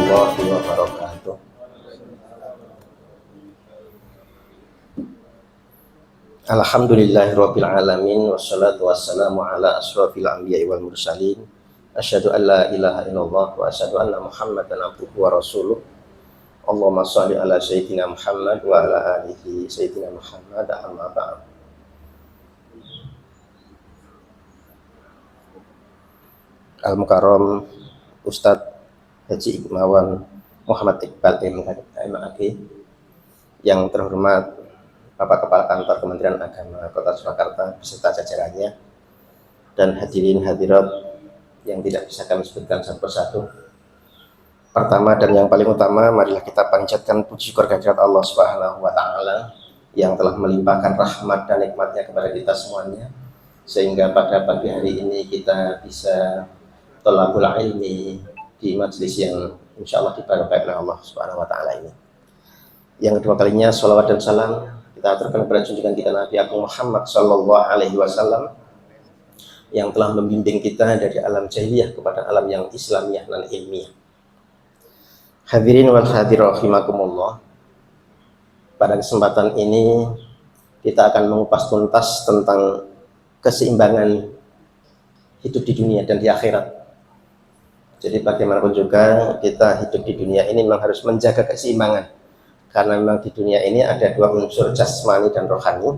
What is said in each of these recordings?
warahmatullahi wabarakatuh. Alhamdulillahirabbil alamin wassalatu wassalamu ala asyrofil anbiya'i wal mursalin. Asyhadu an la ilaha illallah wa asyhadu anna Muhammadan abduhu wa rasuluh. Allahumma shalli ala sayyidina Muhammad wa ala alihi sayyidina Muhammad, amma ba'd. Al-Mukarram Ustadz Haji Imawan Muhammad Iqbal MAG, yang terhormat Bapak Kepala Kantor Kementerian Agama Kota Surakarta beserta jajarannya, dan hadirin hadirat yang tidak bisa kami sebutkan satu persatu. Pertama dan yang paling utama, marilah kita panjatkan puji syukur kehadirat Allah Subhanahu wa Ta'ala yang telah melimpahkan rahmat dan nikmatnya kepada kita semuanya, sehingga pada pagi hari ini kita bisa thalabul ilmi di majelis yang insya Allah diberkahi oleh Allah Subhanahu wa Ta'ala ini. Yang kedua kalinya, sholawat dan salam kita aturkan kepada junjungan kita Nabi Agung Muhammad Sallallahu Alaihi Wasallam yang telah membimbing kita dari alam jahiliyah kepada alam yang islamiyah dan ilmiah. Hadirin wal hadirat rahimakumullah. Pada kesempatan ini kita akan mengupas tuntas tentang keseimbangan hidup di dunia dan di akhirat. Jadi bagaimanapun juga kita hidup di dunia ini memang harus menjaga keseimbangan, karena memang di dunia ini ada dua unsur, jasmani dan rohani.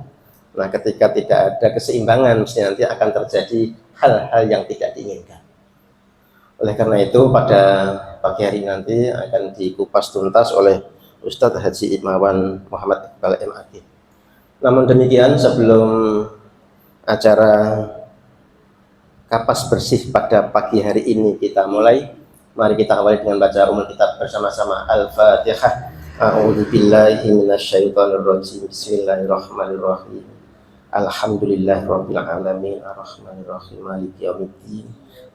Nah, ketika tidak ada keseimbangan, mesti nanti akan terjadi hal-hal yang tidak diinginkan. Oleh karena itu, pada pagi hari nanti akan dikupas tuntas oleh Ustadz Haji Imawan Muhammad Iqbal MAG. Namun demikian, sebelum acara kapas bersih pada pagi hari ini kita mulai, mari kita awali dengan baca umul kitab bersama-sama. Al-Fatihah. A'udzu billahi minasyaitonir rajim. Bismillahirrahmanirrahim. Alhamdulillahirabbil alamin arrahmanir rahim maliki yaumiddin.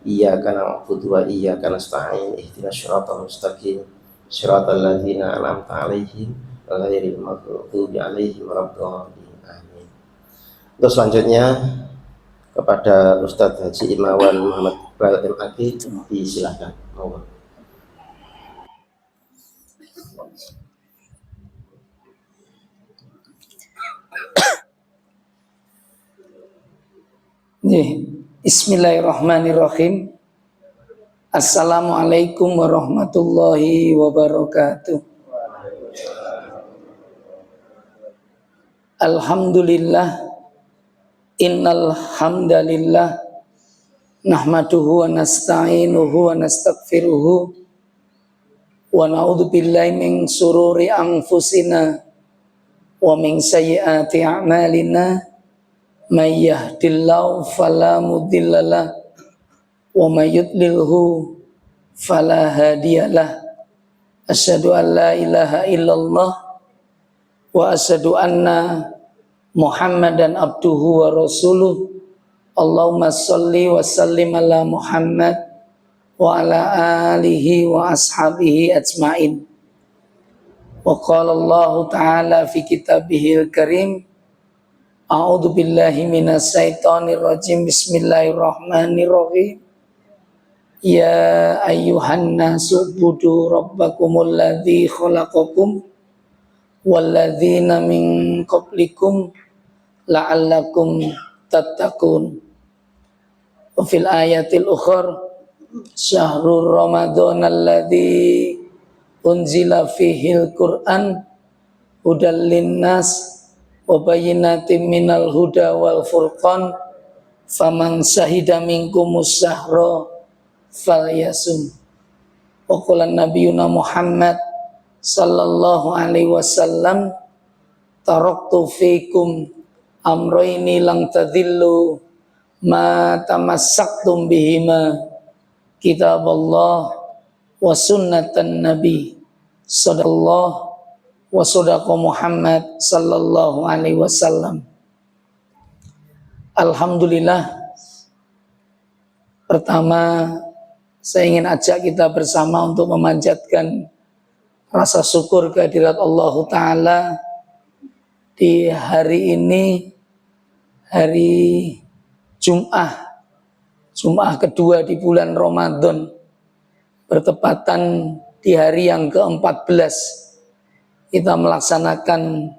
Iyyaka na'budu wa iyyaka nasta'in. Ihdinas siratal mustaqim. Shiratal ladzina an'amta 'alaihim ghairil maghdubi 'alaihim waladdallin. Amin. Terus selanjutnya kepada Ustadz Haji Imawan Muhammad Iqbal MAG, disilakan. Bismillahirrahmanirrahim. Assalamualaikum warahmatullahi wabarakatuh. Alhamdulillah, innal hamdalillah nahmaduhu wa nasta'inuhu wa nastaghfiruhu wa na'udzu billahi min sururi anfusina wa min sayyiati a'malina. May yahdihillahu fala mudhillalah wa may yudlilhu fala hadiyalah. Asyhadu an la ilaha illallah wa asyhadu anna Muhammadan abduhu wa rasuluh. Allahumma sholli wa sallim ala Muhammad wa ala alihi wa ashabihi ajmain. Wa qala Allah ta'ala fi kitabihil karim, a'udzu billahi minasyaitonir rajim. Bismillahirrahmanirrahim. Ya ayyuhan nasu ubudu rabbakumul ladzi khalaqakum walladzina min qablikum la'allakum tattaqun. Wa fil ayatil ukhra syahrul ramadhan alladzi unzila fihil Qur'an hudal linnas wa bayyinatin minal huda wal furqan faman syahida minkumus syahra falyasum. Wa qala nabiyuna Muhammad sallallahu alaihi wasallam, taraktu fikum amrayni lang tadillu ma tamassaktum bihima, kitaballah wa sunnatan nabi sallallahu wa sadaqa Muhammad sallallahu alaihi wasallam. Alhamdulillah, pertama saya ingin ajak kita bersama untuk memanjatkan rasa syukur kehadirat Allah Ta'ala di hari ini, hari Jum'ah kedua di bulan Ramadan, bertepatan di hari yang ke-14 kita melaksanakan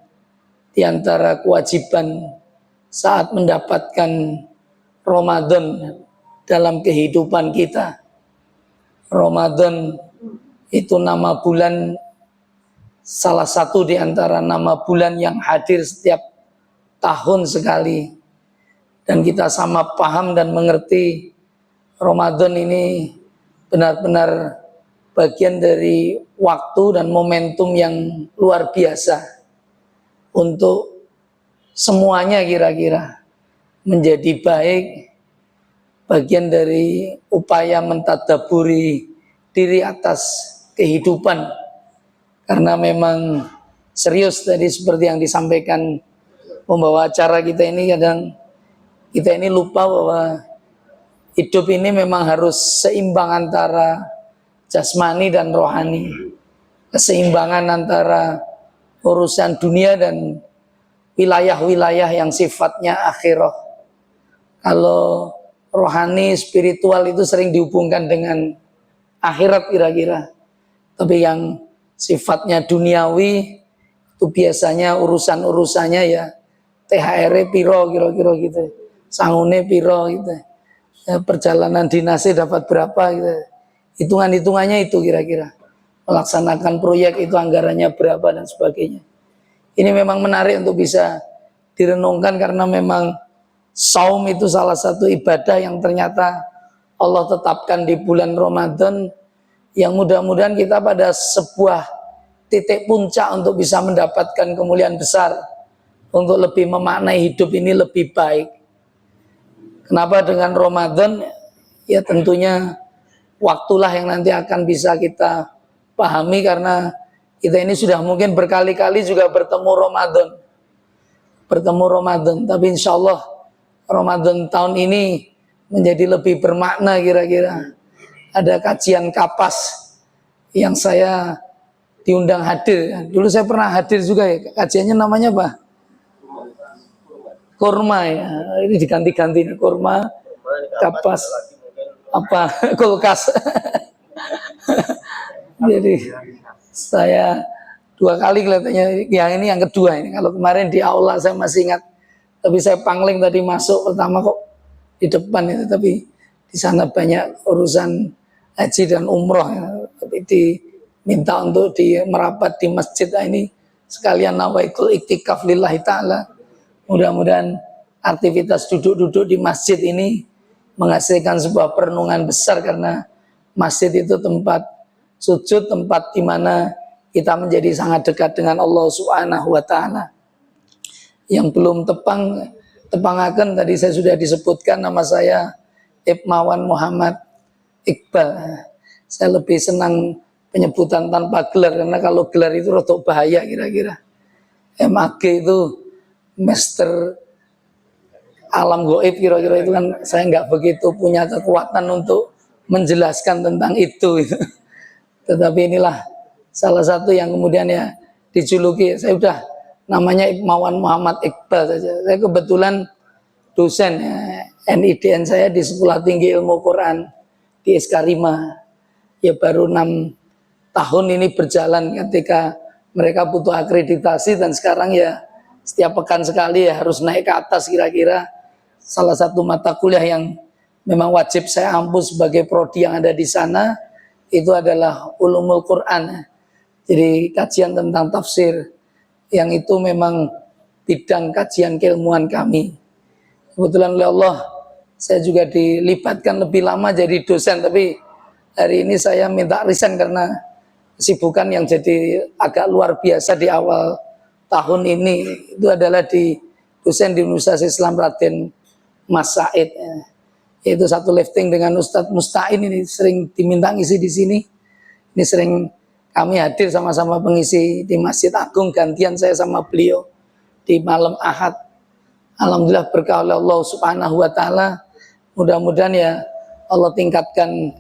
di antara kewajiban saat mendapatkan Ramadan dalam kehidupan kita. Ramadan itu nama bulan, salah satu di antara nama bulan yang hadir setiap tahun sekali. Dan kita sama paham dan mengerti Ramadan ini benar-benar bagian dari waktu dan momentum yang luar biasa untuk semuanya kira-kira menjadi baik, bagian dari upaya mentadaburi diri atas kehidupan. Karena memang serius tadi seperti yang disampaikan pembawa acara kita ini, kadang kita ini lupa bahwa hidup ini memang harus seimbang antara jasmani dan rohani. Keseimbangan antara urusan dunia dan wilayah-wilayah yang sifatnya akhirah. Kalau rohani, spiritual itu sering dihubungkan dengan akhirat kira-kira. Tapi yang sifatnya duniawi itu biasanya urusan-urusannya ya THR piro kira-kira gitu. Sangune piro gitu. Ya, perjalanan dinasnya dapat berapa gitu. Hitungan-hitungannya itu kira-kira. Melaksanakan proyek itu anggarannya berapa dan sebagainya. Ini memang menarik untuk bisa direnungkan karena memang saum itu salah satu ibadah yang ternyata Allah tetapkan di bulan Ramadan, yang mudah-mudahan kita pada sebuah titik puncak untuk bisa mendapatkan kemuliaan besar, untuk lebih memaknai hidup ini lebih baik. Kenapa dengan Ramadan? Ya tentunya waktulah yang nanti akan bisa kita pahami, karena kita ini sudah mungkin berkali-kali juga bertemu Ramadan, tapi insya Allah Ramadan tahun ini menjadi lebih bermakna kira-kira. Ada kajian kapas yang saya diundang hadir. Dulu saya pernah hadir juga ya, kajiannya namanya apa? Kurma ya, ini diganti-ganti kurma, kapas, apa kulkas. Jadi saya 2 kali kelihatannya, yang ini yang kedua ini. Kalau kemarin di aula saya masih ingat, tapi saya pangling tadi masuk pertama kok di depan itu, tapi di sana banyak urusan haji dan umroh ya. Tapi diminta untuk merapat di masjid ini sekalian nawaitul iktikaf lillahi ta'ala. Mudah-mudahan aktivitas duduk-duduk di masjid ini menghasilkan sebuah perenungan besar, karena masjid itu tempat sujud, tempat di mana kita menjadi sangat dekat dengan Allah Subhanahu wa taala. Yang belum tepangaken tadi saya sudah disebutkan nama saya Ibmawan Muhammad Iqbal. Saya lebih senang penyebutan tanpa gelar, karena kalau gelar itu rotok bahaya kira-kira. MAG itu Master Alam Gaib kira-kira, itu kan saya nggak begitu punya kekuatan untuk menjelaskan tentang itu. Tetapi inilah salah satu yang kemudian ya dijuluki, saya udah namanya Ibmawan Muhammad Iqbal saja. Saya kebetulan dosen ya, NIDN saya di Sekolah Tinggi Ilmu Quran di Eskarima. Ya baru 6 tahun ini berjalan ketika mereka butuh akreditasi, dan sekarang ya setiap pekan sekali ya harus naik ke atas kira-kira. Salah satu mata kuliah yang memang wajib saya ampu sebagai prodi yang ada di sana itu adalah Ulumul Quran. Jadi kajian tentang tafsir, yang itu memang bidang kajian keilmuan kami. Kebetulan oleh Allah saya juga dilibatkan lebih lama jadi dosen, tapi hari ini saya minta resign karena kesibukan yang jadi agak luar biasa di awal tahun ini. Itu adalah di dosen di Universitas Islam Raden Mas Said. Yaitu satu lifting dengan Ustadz Musta'in, ini sering diminta ngisi di sini. Ini sering kami hadir sama-sama pengisi di Masjid Agung, gantian saya sama beliau di malam Ahad. Alhamdulillah berkah oleh Allah Subhanahu wa taala. Mudah-mudahan ya Allah tingkatkan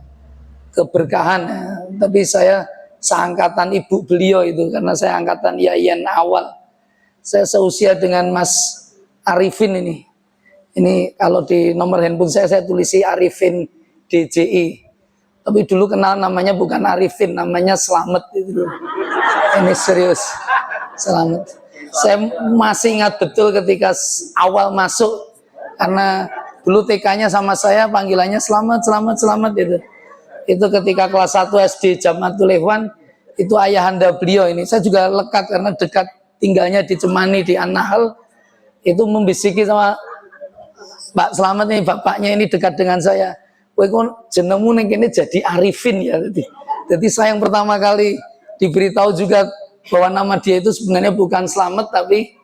keberkahan. Tapi saya seangkatan ibu beliau itu, karena saya angkatan Yayan awal. Saya seusia dengan Mas Arifin ini. Ini kalau di nomor handphone saya tulisi Arifin DJI. Tapi dulu kenal namanya bukan Arifin, namanya Slamet itu. Ini serius, Slamet. Saya masih ingat betul ketika awal masuk, karena dulu TK-nya sama saya panggilannya Slamet, Slamet, Slamet itu. Itu ketika kelas 1 SD Jamatul Ikhwan, itu ayahanda beliau ini. Saya juga lekat karena dekat tinggalnya di Cemani di An-Nahl. Itu membisiki sama Pak Slamet nih, bapaknya ini dekat dengan saya. Kowe kon jenengmu ning kene jadi Arifin ya. Jadi saya yang pertama kali diberitahu juga bahwa nama dia itu sebenarnya bukan Slamet tapi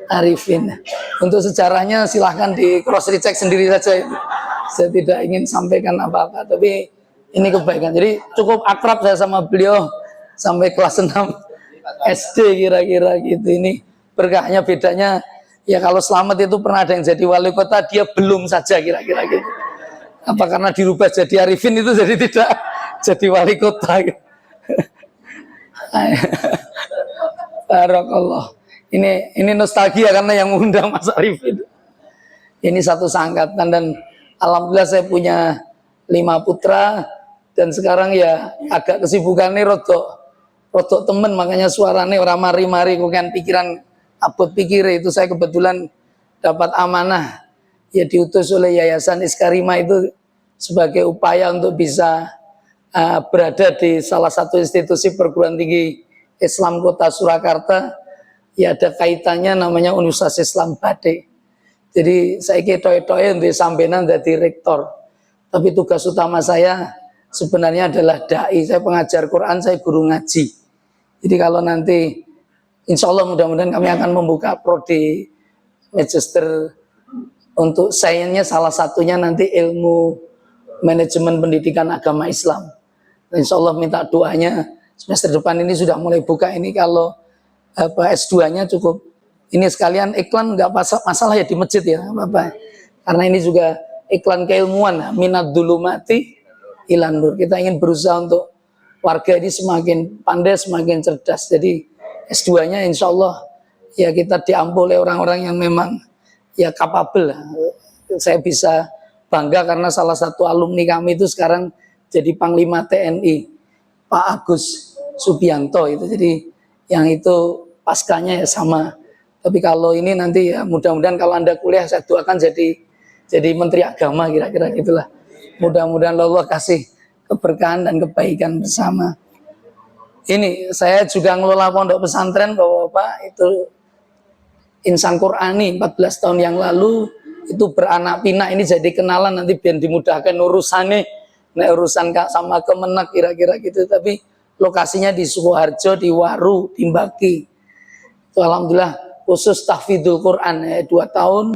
Arifin. Untuk sejarahnya silahkan di cross recheck sendiri saja itu. Saya tidak ingin sampaikan apa-apa, tapi ini kebaikan. Jadi cukup akrab saya sama beliau sampai kelas 6 SD kira-kira gitu. Ini berkahnya, bedanya ya kalau Slamet itu pernah ada yang jadi wali kota, dia belum saja kira-kira gitu. Apa karena dirubah jadi Arifin itu jadi tidak jadi wali kota gitu. Barakallah. Ini nostalgia karena yang mengundang Mas Arifin. Ini satu seangkatan dan alhamdulillah saya punya 5 putra dan sekarang ya agak kesibukannya rodok temen, makanya suaranya orang mari-mari bukan pikiran abot pikir. Itu saya kebetulan dapat amanah ya diutus oleh Yayasan Iskarima itu sebagai upaya untuk bisa berada di salah satu institusi perguruan tinggi Islam Kota Surakarta. Ya ada kaitannya namanya Universitas Islam Batik. Jadi saya kira untuk sampenan jadi rektor. Tapi tugas utama saya sebenarnya adalah dai. Saya pengajar Quran, saya guru ngaji. Jadi kalau nanti insya Allah mudah-mudahan kami akan membuka prodi magister untuk sainsnya, salah satunya nanti ilmu manajemen pendidikan agama Islam. Insya Allah minta doanya semester depan ini sudah mulai buka ini. Kalau S2-nya cukup ini sekalian iklan, nggak masalah ya di masjid ya Bapak. Karena ini juga iklan keilmuan, minat dulu mati ilan nur. Kita ingin berusaha untuk warga ini semakin pandai, semakin cerdas. Jadi S2-nya insya Allah ya kita diampu oleh orang-orang yang memang ya kapabel. Saya bisa bangga karena salah satu alumni kami itu sekarang jadi Panglima TNI, Pak Agus Subianto itu. Jadi yang itu paskanya ya sama. Tapi kalau ini nanti ya mudah-mudahan kalau Anda kuliah saya doakan jadi Menteri Agama kira-kira gitulah. Mudah-mudahan Allah kasih keberkahan dan kebaikan bersama. Ini saya juga ngelola pondok pesantren Bapak-bapak, itu Insan Qurani 14 tahun yang lalu itu beranak pinak. Ini jadi kenalan nanti biar dimudahkan urusannya. Nah, urusan sama Kemenak kira-kira gitu. Tapi lokasinya di Sukoharjo, di Waru, di Mbaki. Itu alhamdulillah khusus tahfidzul Quran ya, 2 tahun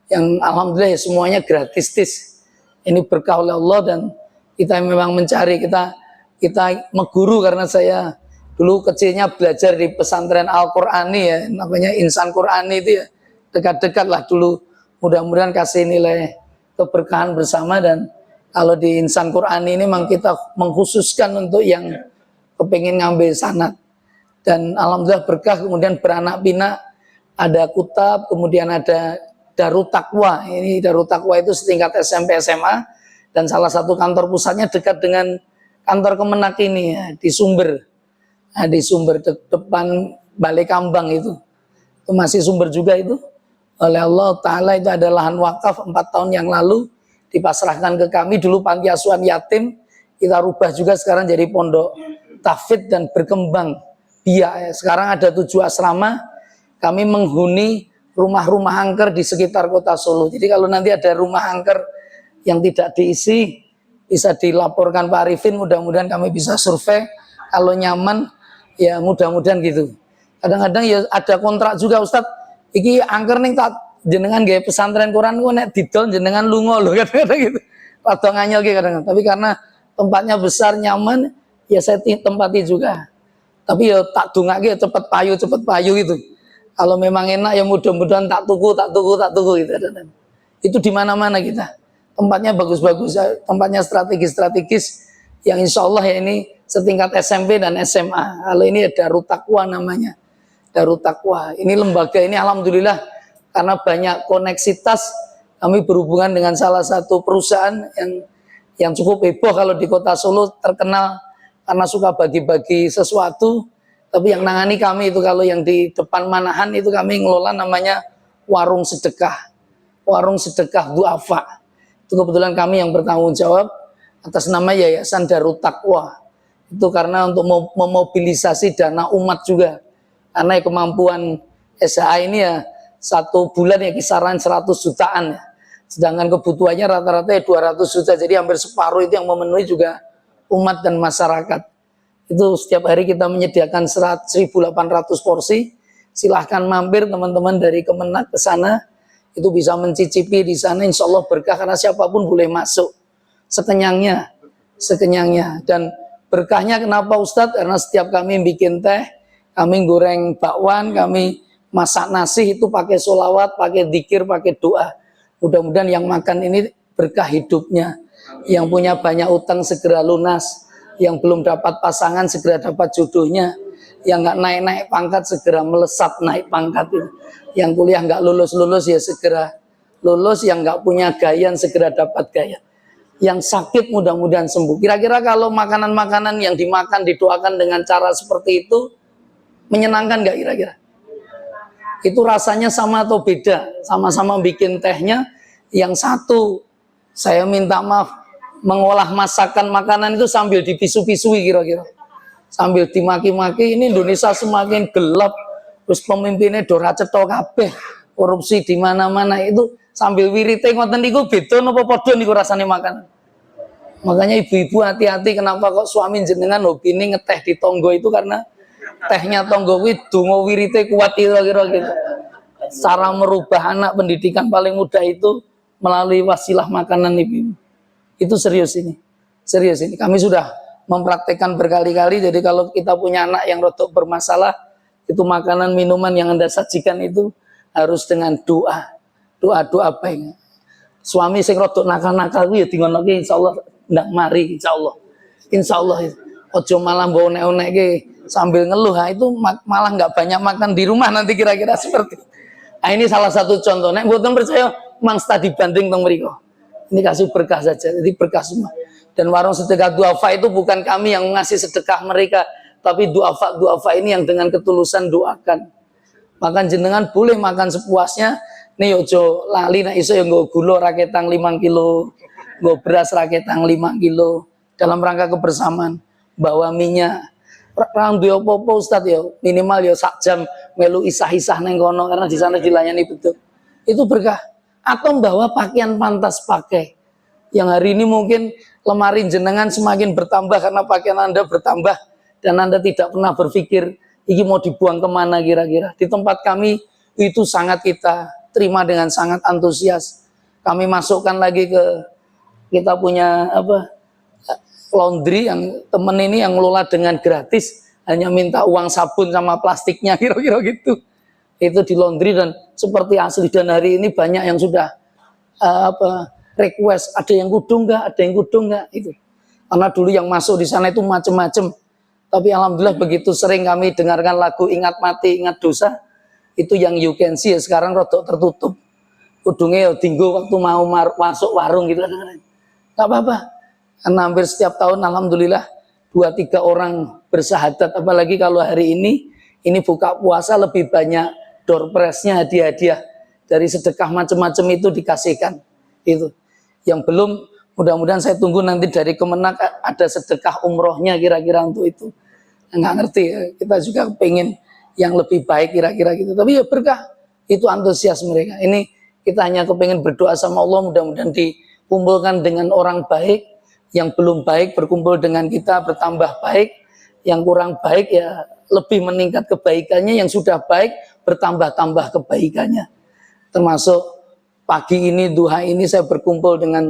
yang alhamdulillah ya, semuanya gratis. Ini berkah oleh Allah dan kita memang mencari, kita meguru karena saya dulu kecilnya belajar di pesantren Al-Qurani ya, namanya Insan Qurani itu ya, dekat-dekat lah dulu. Mudah-mudahan kasih nilai keberkahan bersama. Dan kalau di Insan Qurani ini memang kita mengkhususkan untuk yang kepengen ngambil sanad. Dan alhamdulillah berkah, kemudian beranak pinak, ada kutab, kemudian ada Darut Taqwa. Ini Darut Taqwa itu setingkat SMP SMA dan salah satu kantor pusatnya dekat dengan kantor Kemenak ini ya, di Sumber. Nah, di Sumber depan Balai Kambang itu masih Sumber juga itu. Oleh Allah Ta'ala itu ada lahan wakaf 4 tahun yang lalu dipasrahkan ke kami, dulu panti asuhan yatim, kita rubah juga sekarang jadi pondok tahfidz dan berkembang biak. Sekarang ada 7 asrama, kami menghuni rumah-rumah angker di sekitar kota Solo. Jadi kalau nanti ada rumah angker yang tidak diisi, bisa dilaporkan Pak Arifin, mudah-mudahan kami bisa survei. Kalau nyaman, ya mudah-mudahan gitu. Kadang-kadang ya ada kontrak juga, Ustadz, iki angker nih tak jenengan gaya pesantren Quran ku nek didol jenengan lunga loh, kadang-kadang gitu. Rada nganyel gitu kadang-kadang. Tapi karena tempatnya besar, nyaman, ya saya tempati juga. Tapi ya tak dongake cepet payu gitu. Kalau memang enak ya mudah-mudahan tak tuku gitu. Itu di mana-mana kita. Tempatnya bagus-bagus, tempatnya strategis yang insya Allah ya ini setingkat SMP dan SMA. Kalau ini ada Darut Taqwa namanya. Darut Taqwa. Ini lembaga ini alhamdulillah karena banyak koneksitas kami berhubungan dengan salah satu perusahaan yang yang cukup heboh kalau di kota Solo, terkenal karena suka bagi-bagi sesuatu. Tapi yang nangani kami itu kalau yang di depan Manahan itu kami ngelola namanya warung sedekah. Warung sedekah duafa. Itu kebetulan kami yang bertanggung jawab atas nama Yayasan Darut Taqwa. Itu karena untuk memobilisasi dana umat juga. Karena kemampuan SHA ini ya satu bulan ya kisaran 100 jutaan ya. Sedangkan kebutuhannya rata-rata ya 200 juta. Jadi hampir separuh itu yang memenuhi juga umat dan masyarakat. Itu setiap hari kita menyediakan 1.800 porsi. Silahkan mampir teman-teman dari Kemenak ke sana. Itu bisa mencicipi di sana, insya Allah berkah karena siapapun boleh masuk. Sekenyangnya. Dan berkahnya kenapa Ustadz? Karena setiap kami bikin teh, kami goreng bakwan, kami masak nasi itu pakai sholawat, pakai dzikir, pakai doa. Mudah-mudahan yang makan ini berkah hidupnya. Yang punya banyak utang segera lunas. Yang belum dapat pasangan segera dapat jodohnya. Yang nggak naik-naik pangkat segera melesat naik pangkat itu. Yang kuliah nggak lulus-lulus ya segera lulus. Yang nggak punya gayan segera dapat gaya. Yang sakit mudah-mudahan sembuh. Kira-kira kalau makanan-makanan yang dimakan didoakan dengan cara seperti itu menyenangkan nggak kira-kira? Itu rasanya sama atau beda? Sama-sama bikin tehnya. Yang satu saya minta maaf mengolah masakan makanan itu sambil dipisu-pisui kira-kira. Sambil dimaki-maki, ini Indonesia semakin gelap. Terus pemimpinnya dora cetok kabeh, korupsi di mana-mana itu sambil wirite ngoten niku beda napa padha niku rasane makanan. Makanya ibu-ibu hati-hati kenapa kok suami jenengan hobi ini ngeteh di tonggo itu karena tehnya tonggo kuwi donga wirite kuat kira-kira gitu. Cara merubah anak pendidikan paling mudah itu melalui wasilah makanan ibu. Itu serius ini. Serius ini. Kami sudah mempraktekkan berkali-kali. Jadi kalau kita punya anak yang rodok bermasalah, itu makanan minuman yang Anda sajikan itu harus dengan doa. Doa baik. Suami sing rodok nakal-nakal ya dingonoke insyaallah ndak mari insyaallah. Insyaallah ojo malah mbok nek-nek sambil ngeluh. Nah, itu malah nggak banyak makan di rumah nanti kira-kira seperti itu. Nah, ini salah satu contoh. Nek mboten percaya mangsta dibanding teng mriko. Ini kasih berkah saja, jadi berkah semua. Dan warung sedekah duafa itu bukan kami yang ngasih sedekah mereka, tapi duafa ini yang dengan ketulusan doakan. Makan jenengan boleh makan sepuasnya. Nih ojo lali nek iso yang nggo gula raketang 5 kilo, nggo beras raketang 5 kilo dalam rangka kebersamaan. Bawa minyak. Rang duwe apa-apa Ustaz ya, minimal ya sak jam melu isah-isah neng kono karena di sana dilayani betul. Itu berkah. Atau membawa pakaian pantas pakai. Yang hari ini mungkin lemari jenengan semakin bertambah karena pakaian Anda bertambah dan Anda tidak pernah berpikir ini mau dibuang kemana kira-kira. Di tempat kami itu sangat kita terima dengan sangat antusias. Kami masukkan lagi ke kita punya laundry yang temen ini yang ngelola dengan gratis, hanya minta uang sabun sama plastiknya kira-kira gitu. Itu di laundry dan seperti asli. Dan hari ini banyak yang sudah request, ada yang kudung nggak itu. Karena dulu yang masuk di sana itu macem-macem. Tapi alhamdulillah begitu sering kami dengarkan lagu Ingat Mati, Ingat Dosa, itu yang you can see ya, sekarang rodok tertutup. Kudungnya ya dinggo waktu mau masuk warung gitu. Nggak apa-apa. Karena hampir setiap tahun alhamdulillah 2-3 orang bersahadat. Apalagi kalau hari ini buka puasa lebih banyak door prize-nya, hadiah-hadiah dari sedekah macam-macam itu dikasihkan. Itu yang belum, mudah-mudahan saya tunggu nanti dari Kemenak ada sedekah umrohnya kira-kira untuk itu. Nggak ngerti ya, kita juga pengen yang lebih baik kira-kira gitu. Tapi ya berkah, itu antusias mereka. Ini kita hanya kepengen berdoa sama Allah mudah-mudahan dikumpulkan dengan orang baik. Yang belum baik berkumpul dengan kita bertambah baik. Yang kurang baik ya lebih meningkat kebaikannya. Yang sudah baik bertambah-tambah kebaikannya. Termasuk pagi ini, duha ini saya berkumpul dengan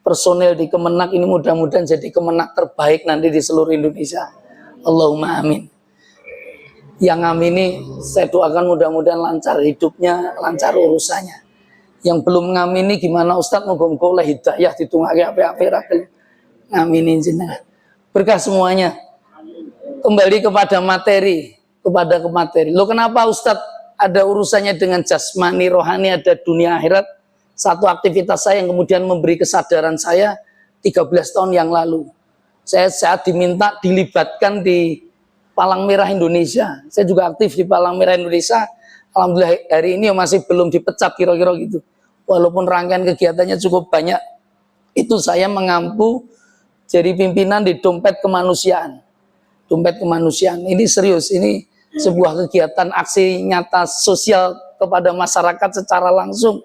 personel di Kemenak. Ini mudah-mudahan jadi Kemenak terbaik nanti di seluruh Indonesia. Allahumma amin. Yang ngamini saya doakan mudah-mudahan lancar hidupnya, lancar urusannya. Yang belum ngamini gimana Ustadz, moga-moga oleh hidayah ditungake apik-apik ngamini jenengan. Berkah semuanya. Kembali kepada materi, Loh kenapa Ustadz ada urusannya dengan jasmani, rohani, ada dunia akhirat? Satu aktivitas saya yang kemudian memberi kesadaran saya 13 tahun yang lalu. Saya diminta dilibatkan di Palang Merah Indonesia. Saya juga aktif di Palang Merah Indonesia. Alhamdulillah hari ini masih belum dipecat kira-kira gitu. Walaupun rangkaian kegiatannya cukup banyak, itu saya mengampu jadi pimpinan di Dompet Kemanusiaan. Dompet Kemanusiaan ini serius, ini sebuah kegiatan aksi nyata sosial kepada masyarakat secara langsung.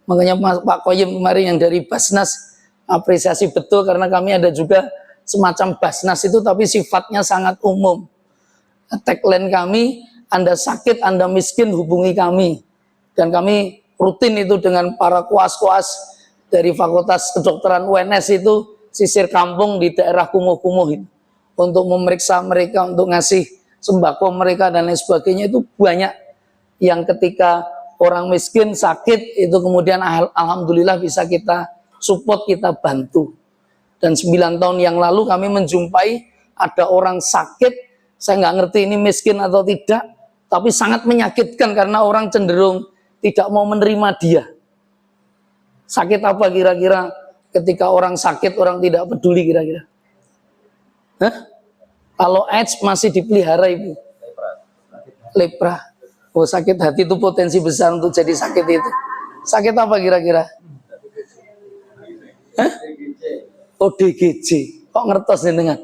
Makanya Pak Koyim kemarin yang dari Basnas apresiasi betul, karena kami ada juga semacam Basnas itu tapi sifatnya sangat umum. Tagline kami, Anda sakit, Anda miskin, hubungi kami. Dan kami rutin itu dengan para koas-koas dari Fakultas Kedokteran UNS itu sisir kampung di daerah kumuh-kumuh itu, untuk memeriksa mereka, untuk ngasih sembako mereka dan lain sebagainya. Itu banyak yang ketika orang miskin sakit itu kemudian alhamdulillah bisa kita support, kita bantu. Dan 9 tahun yang lalu kami menjumpai ada orang sakit, saya nggak ngerti ini miskin atau tidak, tapi sangat menyakitkan karena orang cenderung tidak mau menerima dia. Sakit apa kira-kira ketika orang sakit orang tidak peduli kira-kira? Kalau AIDS masih dipelihara ibu? Lepra. Oh, sakit hati itu potensi besar untuk jadi sakit itu. Sakit apa kira-kira? ODGJ. Kok ngertos nih dengan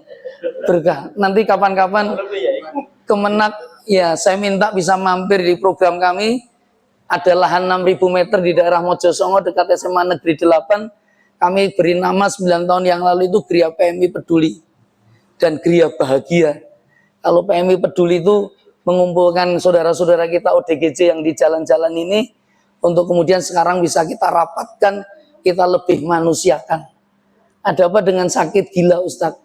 berkah. Nanti kapan-kapan Kemenak, ya saya minta bisa mampir di program kami. Ada lahan 6.000 meter di daerah Mojosongo dekat SMA Negeri 8. Kami beri nama 9 tahun yang lalu itu Gria PMI Peduli dan Gria Bahagia. Kalau PMI Peduli itu mengumpulkan saudara-saudara kita ODGJ yang di jalan-jalan ini, untuk kemudian sekarang bisa kita rapatkan, kita lebih manusiakan. Ada apa dengan sakit gila Ustadz?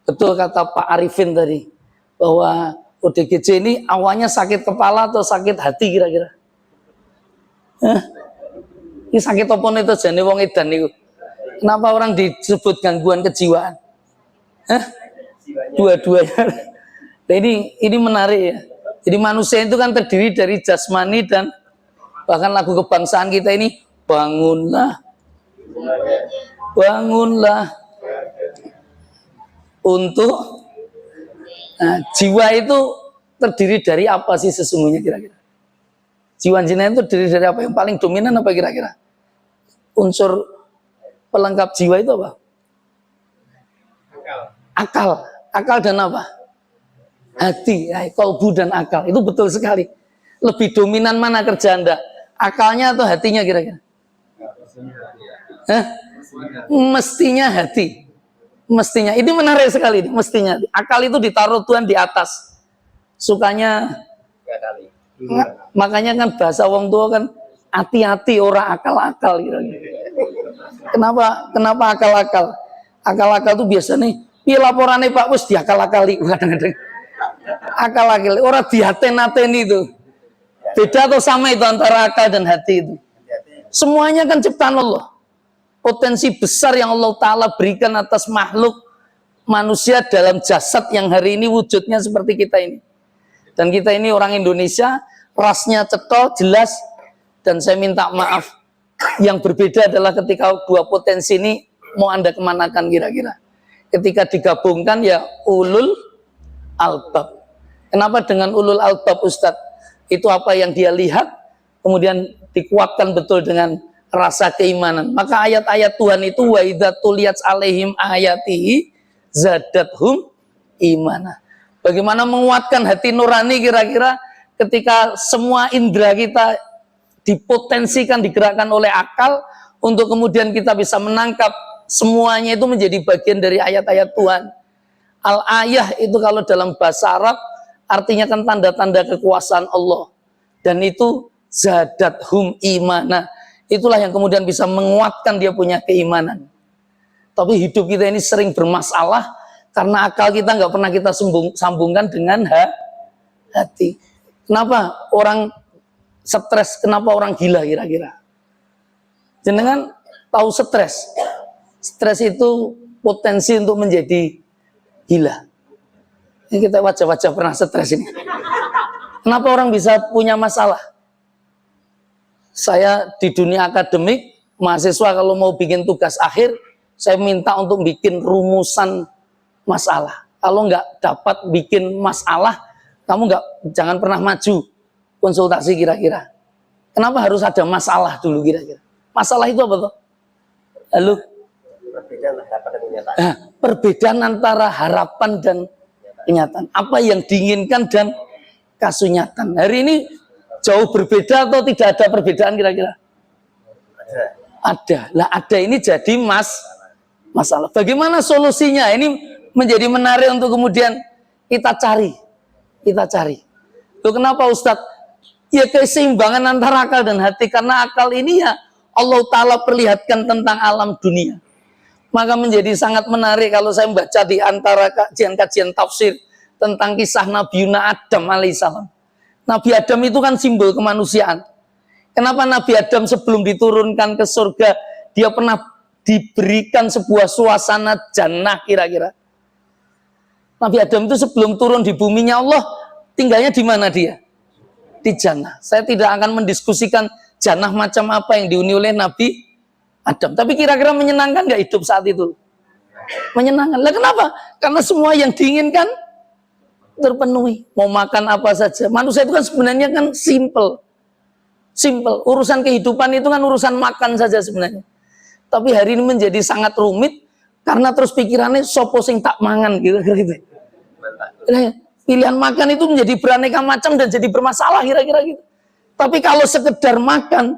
Betul kata Pak Arifin tadi, bahwa ODGJ ini awalnya sakit kepala atau sakit hati kira-kira? Ini sakit apa nih tuh jane wong edan niku? Kenapa orang disebut gangguan kejiwaan? Dua-duanya. Nah, ini menarik ya. Jadi manusia itu kan terdiri dari jasmani dan bahkan lagu kebangsaan kita ini, bangunlah, bangunlah untuk jiwa itu terdiri dari apa sih sesungguhnya kira-kira? Jiwa jenengan itu terdiri dari apa? Yang paling dominan apa kira-kira? Unsur pelengkap jiwa itu apa? Akal. Akal dan apa? Hati, kolbu dan akal. Itu betul sekali. Lebih dominan mana kerja Anda? Akalnya atau hatinya kira-kira? Mestinya hati. Mestinya. Ini menarik sekali. Mestinya. Akal itu ditaruh Tuhan di atas. Sukanya. Makanya kan bahasa wong tua kan hati-hati orang akal-akal gitu. Kenapa akal-akal? Akal-akal itu biasa nih. Iya laporannya Pak Bos diakal-akali kadang-kadang. Akal-akal orang diaten-aten itu. Beda atau sama itu antara akal dan hati itu? Semuanya kan ciptaan Allah. Potensi besar yang Allah Ta'ala berikan atas makhluk manusia dalam jasad yang hari ini wujudnya seperti kita ini. Dan kita ini orang Indonesia, rasnya cetol, jelas. Dan saya minta maaf. Yang berbeda adalah ketika dua potensi ini mau Anda kemanakan kira-kira. Ketika digabungkan ya ulul albab. Kenapa dengan ulul albab Ustadz? Itu apa yang dia lihat, kemudian dikuatkan betul dengan rasa keimanan. Maka ayat-ayat Tuhan itu wa idza tuliyat alaihim ayatihi zadathum imana. Bagaimana menguatkan hati nurani kira-kira ketika semua indera kita dipotensikan, digerakkan oleh akal untuk kemudian kita bisa menangkap semuanya itu menjadi bagian dari ayat-ayat Tuhan. Al-ayah itu kalau dalam bahasa Arab artinya kan tanda-tanda kekuasaan Allah. Dan itu zadathum imana. Itulah yang kemudian bisa menguatkan dia punya keimanan. Tapi hidup kita ini sering bermasalah karena akal kita nggak pernah kita sambungkan dengan hati. Kenapa orang stres? Kenapa orang gila kira-kira? Jenengan tahu stres? Stres itu potensi untuk menjadi gila. Ini kita wajah-wajah pernah stres ini. Kenapa orang bisa punya masalah? Saya di dunia akademik, mahasiswa kalau mau bikin tugas akhir, saya minta untuk bikin rumusan masalah. Kalau nggak dapat bikin masalah, kamu jangan pernah maju konsultasi kira-kira. Kenapa harus ada masalah dulu kira-kira? Masalah itu apa tuh? Halo? Perbedaan antara harapan dan kenyataan. Apa yang diinginkan dan kasunyatan. Hari ini jauh berbeda atau tidak ada perbedaan kira-kira? Ada. Lah ada ini jadi masalah. Bagaimana solusinya? Ini menjadi menarik untuk kemudian kita cari. Loh, kenapa Ustadz? Ya keseimbangan antara akal dan hati. Karena akal ini ya Allah Ta'ala perlihatkan tentang alam dunia. Maka menjadi sangat menarik kalau saya membaca di antara kajian-kajian tafsir tentang kisah Nabi Adam alaihissalam. Nabi Adam itu kan simbol kemanusiaan. Kenapa Nabi Adam sebelum diturunkan ke surga, dia pernah diberikan sebuah suasana jannah kira-kira. Nabi Adam itu sebelum turun di buminya Allah, tinggalnya di mana dia? Di jannah. Saya tidak akan mendiskusikan jannah macam apa yang dihuni oleh Nabi Adam. Tapi kira-kira menyenangkan nggak hidup saat itu? Menyenangkan. Lah kenapa? Karena semua yang diinginkan terpenuhi. Mau makan apa saja. Manusia itu kan sebenarnya kan simple. Urusan kehidupan itu kan urusan makan saja sebenarnya. Tapi hari ini menjadi sangat rumit karena terus pikirannya sopo sing tak mangan gitu. Pilihan makan itu menjadi beraneka macam dan jadi bermasalah kira-kira gitu. Tapi kalau sekedar makan,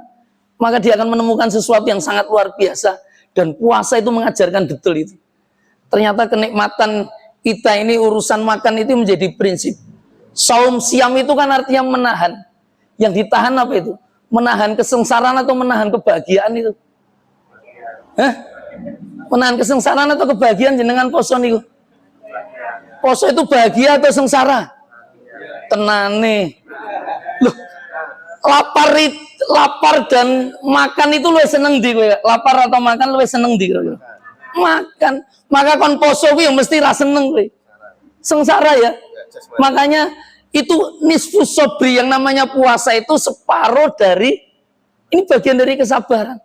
maka dia akan menemukan sesuatu yang sangat luar biasa. Dan puasa itu mengajarkan betul itu. Ternyata kenikmatan kita ini urusan makan itu menjadi prinsip. Saum siam itu kan artinya menahan. Yang ditahan apa itu? Menahan kesengsaraan atau menahan kebahagiaan itu? Menahan kesengsaraan atau kebahagiaan jenengan poso niku? Poso itu bahagia atau sengsara? Tenane. Loh, lapar dan makan itu lu seneng di kowe. Lapar atau makan lu seneng di kowe. Makan. Maka kon poso kuwi mesti ra seneng kowe. Sengsara ya. Makanya itu nisfus sobri, yang namanya puasa itu separuh dari, ini bagian dari kesabaran.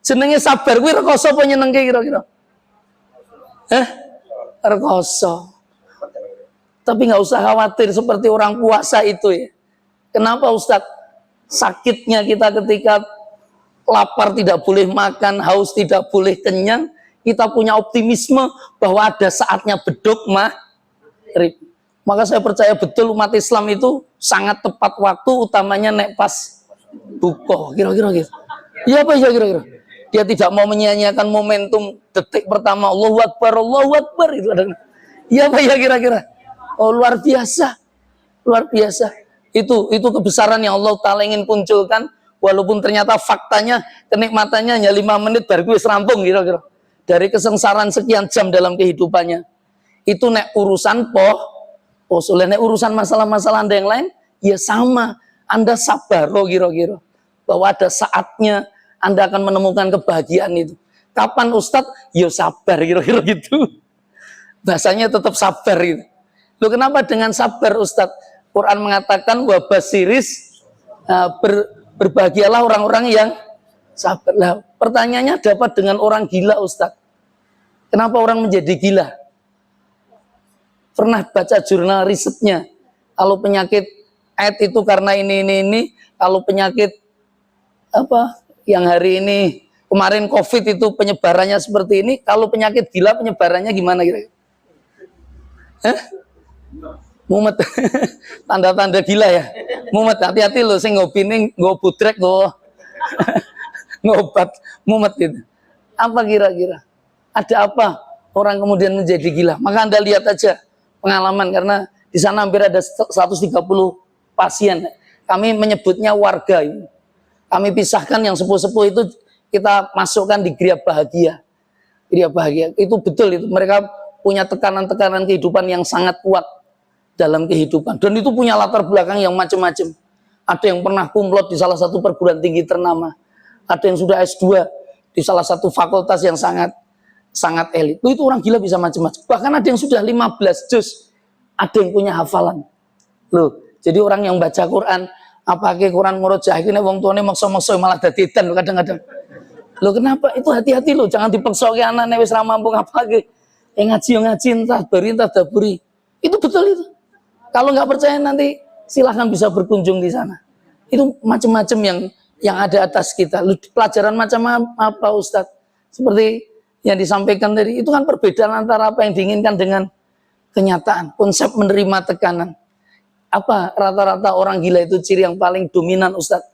Jenenge sabar kuwi rekoso apa nyenengke kira-kira? Rekoso. Tapi nggak usah khawatir seperti orang puasa itu ya. Kenapa Ustadz? Sakitnya kita ketika lapar tidak boleh makan, haus tidak boleh kenyang, kita punya optimisme bahwa ada saatnya beduk maghrib. Maka saya percaya betul umat Islam itu sangat tepat waktu, utamanya nek pas buka, kira-kira gitu. Iya apa ya kira-kira? Dia tidak mau menyia-nyiakan momentum detik pertama Allahu Akbar itu ada. Iya apa ya kira-kira? Oh luar biasa, luar biasa. Itu kebesaran yang Allah Ta'ala ingin munculkan, walaupun ternyata faktanya kenikmatannya hanya 5 menit baru wis rampung kira-kira. Dari kesengsaraan sekian jam dalam kehidupannya. Itu nek urusan nek urusan masalah-masalah Anda yang lain, ya sama. Anda sabar kira-kira. Bahwa ada saatnya Anda akan menemukan kebahagiaan itu. Kapan Ustadz? Ya sabar kira-kira gitu. Bahasanya tetap sabar gitu. Loh kenapa dengan sabar Ustadz? Quran mengatakan wabasiris, berbahagialah orang-orang yang sabar. Lah, pertanyaannya dapat dengan orang gila Ustadz. Kenapa orang menjadi gila? Pernah baca jurnal risetnya. Kalau penyakit AIDS itu karena ini. Kalau penyakit apa yang hari ini kemarin COVID itu penyebarannya seperti ini. Kalau penyakit gila penyebarannya gimana kira-kira? Mumet. Tanda-tanda gila ya. Mumet, hati-hati loh, saya ngopini nggo budrek nggo ngobat mumet gitu. Apa kira-kira? Ada apa orang kemudian menjadi gila? Maka Anda lihat aja pengalaman, karena di sana hampir ada 130 pasien. Kami menyebutnya warga ini. Kami pisahkan yang sepuh-sepuh itu kita masukkan di geria bahagia. Geria bahagia itu betul itu. Mereka punya tekanan-tekanan kehidupan yang sangat kuat dalam kehidupan, dan itu punya latar belakang yang macam-macam. Ada yang pernah kumlot di salah satu perguruan tinggi ternama, ada yang sudah S2 di salah satu fakultas yang sangat elit. Itu orang gila bisa macam-macam. Bahkan ada yang sudah 15 juz, ada yang punya hafalan. Loh, jadi orang yang baca Quran, apake Quran murojaah iki nek wong tuane maksa-maksa malah dadi edan kadang-kadang. Loh kenapa? Itu hati-hati loh, jangan dipaksa ke anak wis ra mampu ngapake. Ngaji ngaji entah daburi. Itu betul itu. Kalau nggak percaya nanti silahkan bisa berkunjung di sana. Itu macam-macam yang ada atas kita. Pelajaran macam apa Ustadz? Seperti yang disampaikan tadi, itu kan perbedaan antara apa yang diinginkan dengan kenyataan. Konsep menerima tekanan. Apa rata-rata orang gila itu ciri yang paling dominan Ustadz?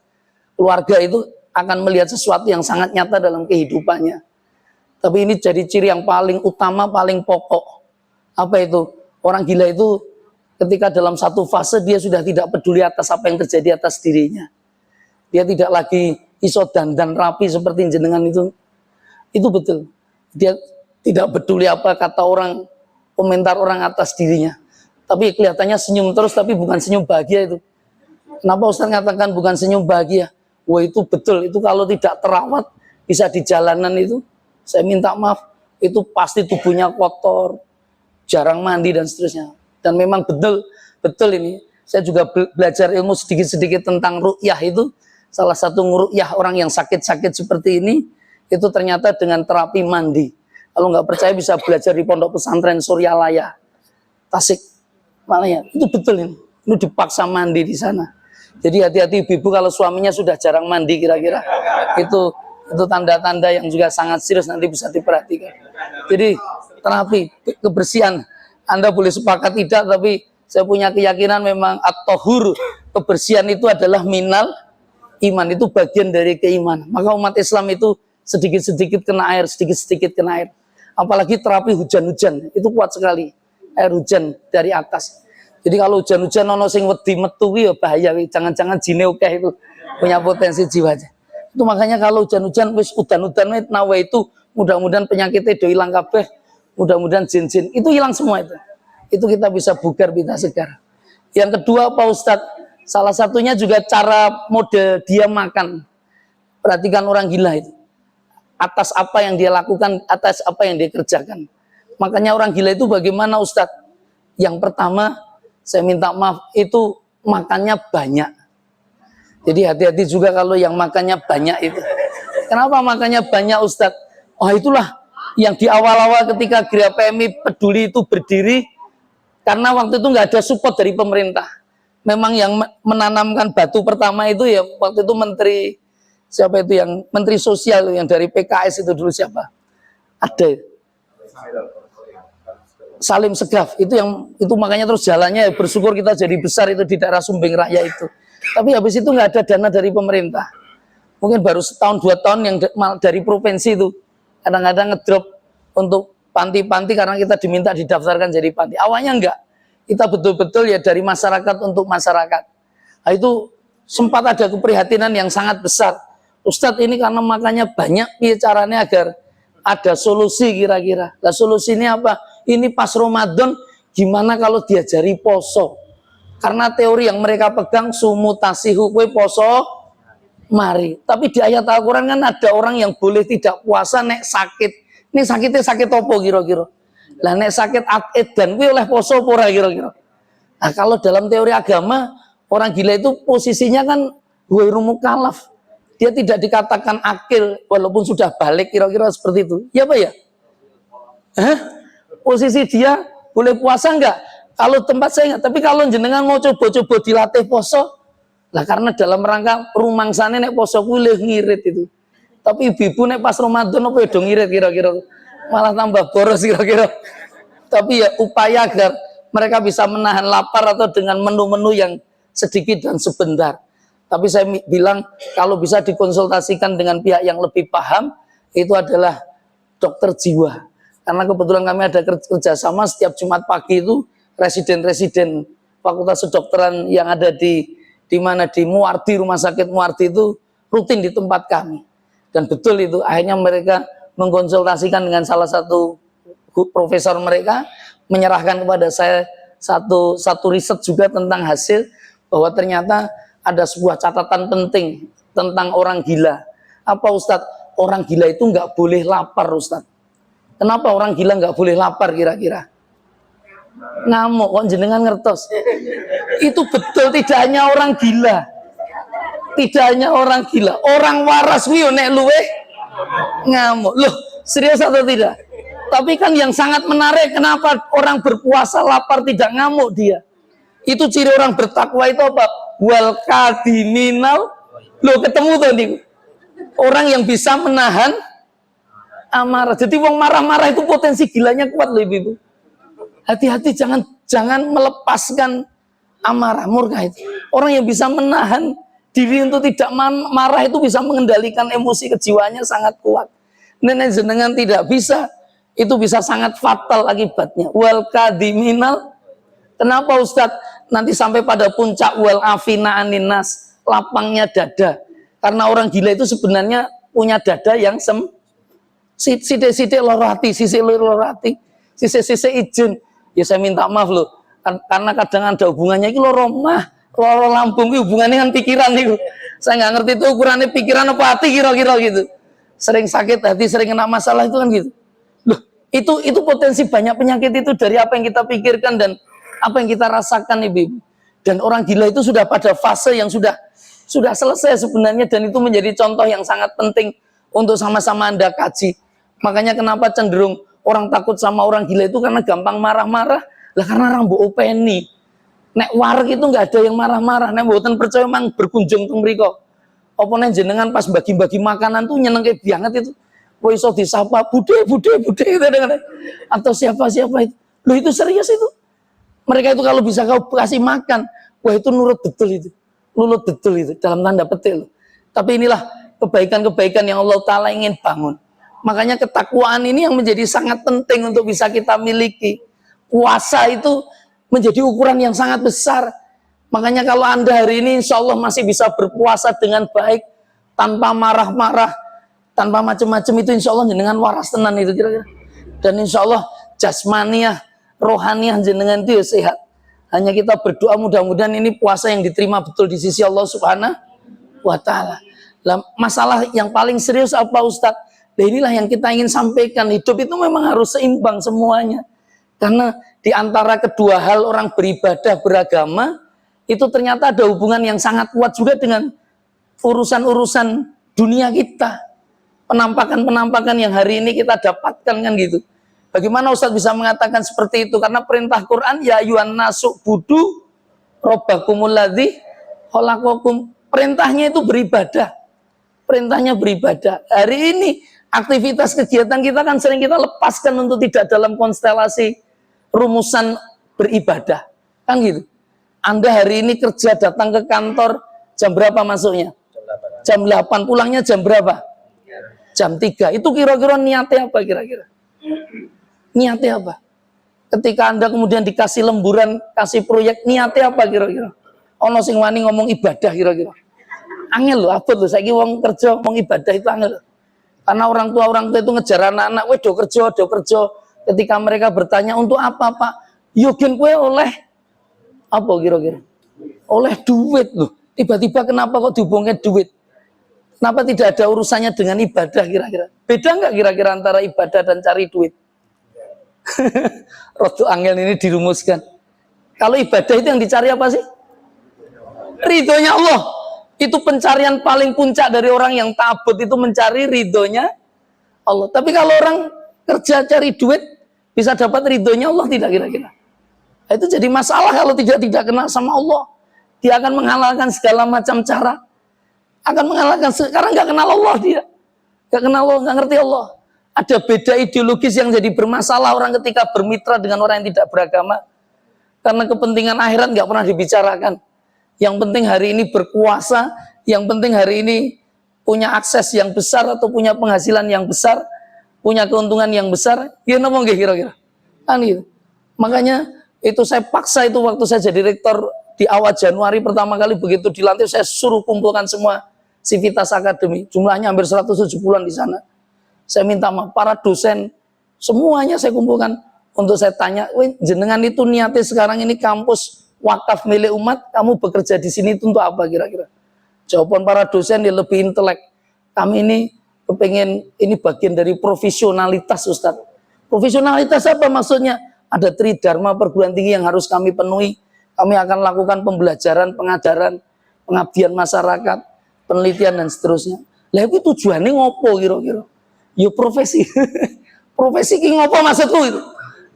Keluarga itu akan melihat sesuatu yang sangat nyata dalam kehidupannya. Tapi ini jadi ciri yang paling utama, paling pokok. Apa itu? Orang gila itu ketika dalam satu fase dia sudah tidak peduli atas apa yang terjadi atas dirinya. Dia tidak lagi iso dandan rapi seperti jenengan itu. Itu betul. Dia tidak peduli apa kata orang, komentar orang atas dirinya. Tapi kelihatannya senyum terus, tapi bukan senyum bahagia itu. Kenapa Ustaz mengatakan bukan senyum bahagia? Wah itu betul, itu kalau tidak terawat bisa di jalanan itu, saya minta maaf, itu pasti tubuhnya kotor, jarang mandi dan seterusnya. Dan memang betul ini. Saya juga belajar ilmu sedikit-sedikit tentang ruqyah itu. Salah satu ruqyah orang yang sakit-sakit seperti ini, itu ternyata dengan terapi mandi. Kalau nggak percaya bisa belajar di Pondok Pesantren Suryalaya, Tasik Malaya. Itu betul ini. Ini dipaksa mandi di sana. Jadi hati-hati ibu kalau suaminya sudah jarang mandi kira-kira. Itu tanda-tanda yang juga sangat serius, nanti bisa diperhatikan. Jadi terapi kebersihan, Anda boleh sepakat tidak, tapi saya punya keyakinan memang at-tahur, kebersihan itu adalah minal iman, itu bagian dari keimanan. Maka umat Islam itu sedikit-sedikit kena air, sedikit-sedikit kena air. Apalagi terapi hujan-hujan, itu kuat sekali. Air hujan dari atas. Jadi kalau hujan-hujan ono sing wedi metu ya bahaya, jangan-jangan jine akeh itu punya potensi jiwanya. Itu makanya kalau hujan-hujan wis udan-udan nawa itu mudah-mudahan penyakitnya do hilang kabeh, mudah-mudahan jin-jin itu hilang semua itu. Itu kita bisa bugar, bisa segar. Yang kedua Pak Ustadz, salah satunya juga cara mode dia makan. Perhatikan orang gila itu. Atas apa yang dia lakukan, atas apa yang dia kerjakan. Makanya orang gila itu bagaimana Ustadz? Yang pertama, saya minta maaf, itu makannya banyak. Jadi hati-hati juga kalau yang makannya banyak itu. Kenapa makannya banyak Ustadz? Oh itulah yang di awal-awal ketika Geria PMI Peduli itu berdiri, karena waktu itu nggak ada support dari pemerintah. Memang yang menanamkan batu pertama itu ya waktu itu menteri, siapa itu yang menteri sosial yang dari PKS itu dulu siapa? Ada Salim Segaf, itu makanya terus jalannya bersyukur kita jadi besar itu di daerah Sumbing Raya itu. Tapi habis itu nggak ada dana dari pemerintah. Mungkin baru setahun 2 tahun yang dari provinsi itu kadang-kadang ngedrop untuk panti-panti karena kita diminta didaftarkan jadi panti. Awalnya enggak. Kita betul-betul ya dari masyarakat untuk masyarakat. Nah, itu sempat ada keprihatinan yang sangat besar. Ustadz ini karena makannya banyak, caranya agar ada solusi kira-kira. Nah solusinya apa? Ini pas Ramadan gimana kalau diajari poso? Karena teori yang mereka pegang sumutasihu kue poso mari. Tapi di ayat Al-Quran kan ada orang yang boleh tidak puasa nek sakit. Ini sakitnya sakit apa kira-kira? Lah nek sakit dan kue oleh poso pura kira-kira. Nah kalau dalam teori agama orang gila itu posisinya kan ghairu mukallaf. Dia tidak dikatakan akil walaupun sudah balik kira-kira seperti itu. Ya Pak ya? Posisi dia boleh puasa enggak? Kalau tempat saya enggak, tapi kalau jenengan mau coba-coba dilatih poso, lah karena dalam rangka rumangsane nek poso kuwi ngirit itu. Tapi ibu-ibu nek pas Ramadan apa do ngirit kira-kira? Malah tambah boros kira-kira. Tapi ya upaya agar mereka bisa menahan lapar atau dengan menu-menu yang sedikit dan sebentar. Tapi saya bilang kalau bisa dikonsultasikan dengan pihak yang lebih paham, itu adalah dokter jiwa. Karena kebetulan kami ada kerjasama setiap Jumat pagi itu residen-residen Fakultas Kedokteran yang ada di mana di Muardi, Rumah Sakit Muardi itu rutin di tempat kami. Dan betul itu akhirnya mereka mengkonsultasikan dengan salah satu profesor mereka, menyerahkan kepada saya satu riset juga tentang hasil bahwa ternyata ada sebuah catatan penting tentang orang gila. Apa Ustadz? Orang gila itu nggak boleh lapar Ustadz. Kenapa orang gila nggak boleh lapar kira-kira? Ngamuk kok jenengan ngertos. Itu betul, tidak hanya orang gila. Tidak hanya orang gila. Orang waras kuwi nek luweh Ngamuk. Loh, serius atau tidak? Tapi kan yang sangat menarik, kenapa orang berpuasa lapar tidak ngamuk dia? Itu ciri orang bertakwa itu apa? Wal kadiminal. Loh, ketemu tuh nih. Orang yang bisa menahan amarah. Jadi wong marah-marah itu potensi gilanya kuat loh ibu. Hati-hati, jangan melepaskan amarah, murka itu. Orang yang bisa menahan diri untuk tidak marah itu bisa mengendalikan emosi kejiwaannya sangat kuat. Nenek jenengan tidak bisa, itu bisa sangat fatal akibatnya. Wal kadiminal. Kenapa Ustadz? Nanti sampai pada puncak wal afina aninas, lapangnya dada. Karena orang gila itu sebenarnya punya dada yang sidik-sidik lorati, sisi izin. Ya saya minta maaf loh, karena kadang ada hubungannya itu loro lambung itu hubungannya dengan pikiran itu. Saya nggak ngerti itu ukurannya pikiran apa hati kira-kira gitu. Sering sakit hati, sering kena masalah itu kan gitu. Loh, itu potensi banyak penyakit itu dari apa yang kita pikirkan dan apa yang kita rasakan ibu. Dan orang gila itu sudah pada fase yang sudah selesai sebenarnya, dan itu menjadi contoh yang sangat penting untuk sama-sama Anda kaji. Makanya kenapa cenderung orang takut sama orang gila itu karena gampang marah-marah. Lah karena orang mbok openi. Nek wareg itu nggak ada yang marah-marah. Nek mboten percaya mang berkunjung teng mriko. Apa nek jenengan pas bagi-bagi makanan tuh nyenengke banget itu. Kowe iso disapa bude gitu dengan atau siapa itu. Loh itu serius itu. Mereka itu kalau bisa kau kasih makan, wah itu nurut betul itu. Nurut betul itu dalam tanda petik. Tapi inilah kebaikan-kebaikan yang Allah Ta'ala ingin bangun. Makanya ketakwaan ini yang menjadi sangat penting untuk bisa kita miliki. Puasa itu menjadi ukuran yang sangat besar. Makanya kalau Anda hari ini insya Allah masih bisa berpuasa dengan baik, tanpa marah-marah, tanpa macam-macam, itu insya Allah jenengan waras tenan itu kira-kira. Dan insya Allah jasmaniah, rohaniah jenengan itu ya sehat. Hanya kita berdoa mudah-mudahan ini puasa yang diterima betul di sisi Allah Subhanahu wa Ta'ala. Masalah yang paling serius apa Ustadz? Nah inilah yang kita ingin sampaikan. Hidup itu memang harus seimbang semuanya. Karena di antara kedua hal orang beribadah, beragama, itu ternyata ada hubungan yang sangat kuat juga dengan urusan-urusan dunia kita. Penampakan-penampakan yang hari ini kita dapatkan kan gitu. Bagaimana Ustadz bisa mengatakan seperti itu? Karena perintah Quran, ya ayyuhan nasu budu robbakumul ladzi khalaqakum. Perintahnya itu beribadah. Perintahnya beribadah. Hari ini aktivitas kegiatan kita kan sering kita lepaskan untuk tidak dalam konstelasi rumusan beribadah. Kan gitu. Anda hari ini kerja datang ke kantor jam berapa masuknya? Jam 8. Pulangnya jam berapa? Jam 3. Itu kira-kira niatnya apa kira-kira? Niatnya apa? Ketika Anda kemudian dikasih lemburan, kasih proyek, niatnya apa kira-kira? Ono sing wani ngomong ibadah kira-kira. Angel loh, abot loh, saiki wong kerja ngomong ibadah itu angel. Karena orang tua itu ngejar anak-anak, "Weh do kerja." Ketika mereka bertanya untuk apa, Pak? Yogen kue oleh apa kira-kira? Oleh duit loh. Tiba-tiba kenapa kok dihubungkan duit? Kenapa tidak ada urusannya dengan ibadah kira-kira? Beda nggak kira-kira antara ibadah dan cari duit? Rodo angel ini dirumuskan. Kalau ibadah itu yang dicari apa sih? Ridhonya Allah. Itu pencarian paling puncak dari orang yang ta'abbud, itu mencari ridhonya Allah. Tapi kalau orang kerja cari duit, bisa dapat ridhonya Allah tidak kira-kira? Itu jadi masalah kalau tidak kenal sama Allah. Dia akan menghalalkan segala macam cara. Akan menghalalkan, sekarang nggak kenal Allah dia. Nggak kenal Allah, nggak ngerti Allah. Ada beda ideologis yang jadi bermasalah orang ketika bermitra dengan orang yang tidak beragama. Karena kepentingan akhirat nggak pernah dibicarakan. Yang penting hari ini berkuasa, yang penting hari ini punya akses yang besar atau punya penghasilan yang besar, punya keuntungan yang besar, ya ngomong kira-kira. Kan gitu. Makanya itu saya paksa itu waktu saya jadi rektor di awal Januari pertama kali begitu dilantik, saya suruh kumpulkan semua Civitas Akademi. Jumlahnya hampir 170-an di sana. Saya minta para dosen, semuanya saya kumpulkan untuk saya tanya, "Weh, jenengan itu niatnya sekarang ini kampus wakaf milik umat, kamu bekerja di sini itu untuk apa kira-kira?" Jawaban para dosen dia lebih intelek. Kami ini kepengen, ini bagian dari profesionalitas Ustadz. Profesionalitas apa maksudnya? Ada tridharma perguruan tinggi yang harus kami penuhi. Kami akan lakukan pembelajaran, pengadaran, pengabdian masyarakat, penelitian dan seterusnya. Lah itu tujuannya ngopo kira-kira? Yo profesi. Profesi ki ngopo maksudku itu?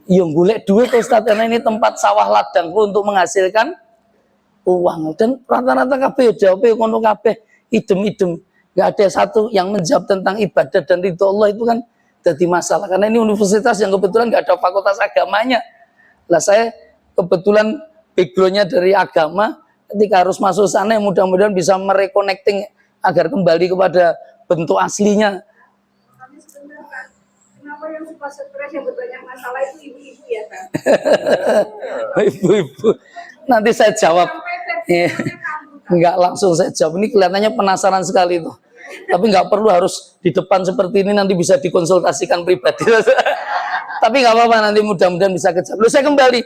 Yo golek duit Ustaz, karena ini tempat sawah ladangku untuk menghasilkan uang. Dan rata-rata kabeh jawabnya kono kabeh idem-idem. Gak ada satu yang menjawab tentang ibadah dan ridho Allah, itu kan jadi masalah. Karena ini universitas yang kebetulan gak ada fakultas agamanya. Lah saya kebetulan backgroundnya dari agama, ketika harus masuk sana mudah-mudahan bisa mereconnecting agar kembali kepada bentuk aslinya. Kenapa yang suka stres, yang berbanyak masalah itu ibu-ibu ya kan? Ibu-ibu, nanti saya jawab. Enggak langsung saya jawab. Ini kelihatannya penasaran sekali tuh. Tapi nggak perlu harus di depan seperti ini, nanti bisa dikonsultasikan pribadi. Tapi nggak apa-apa, nanti mudah-mudahan bisa kejawab. Lalu saya kembali.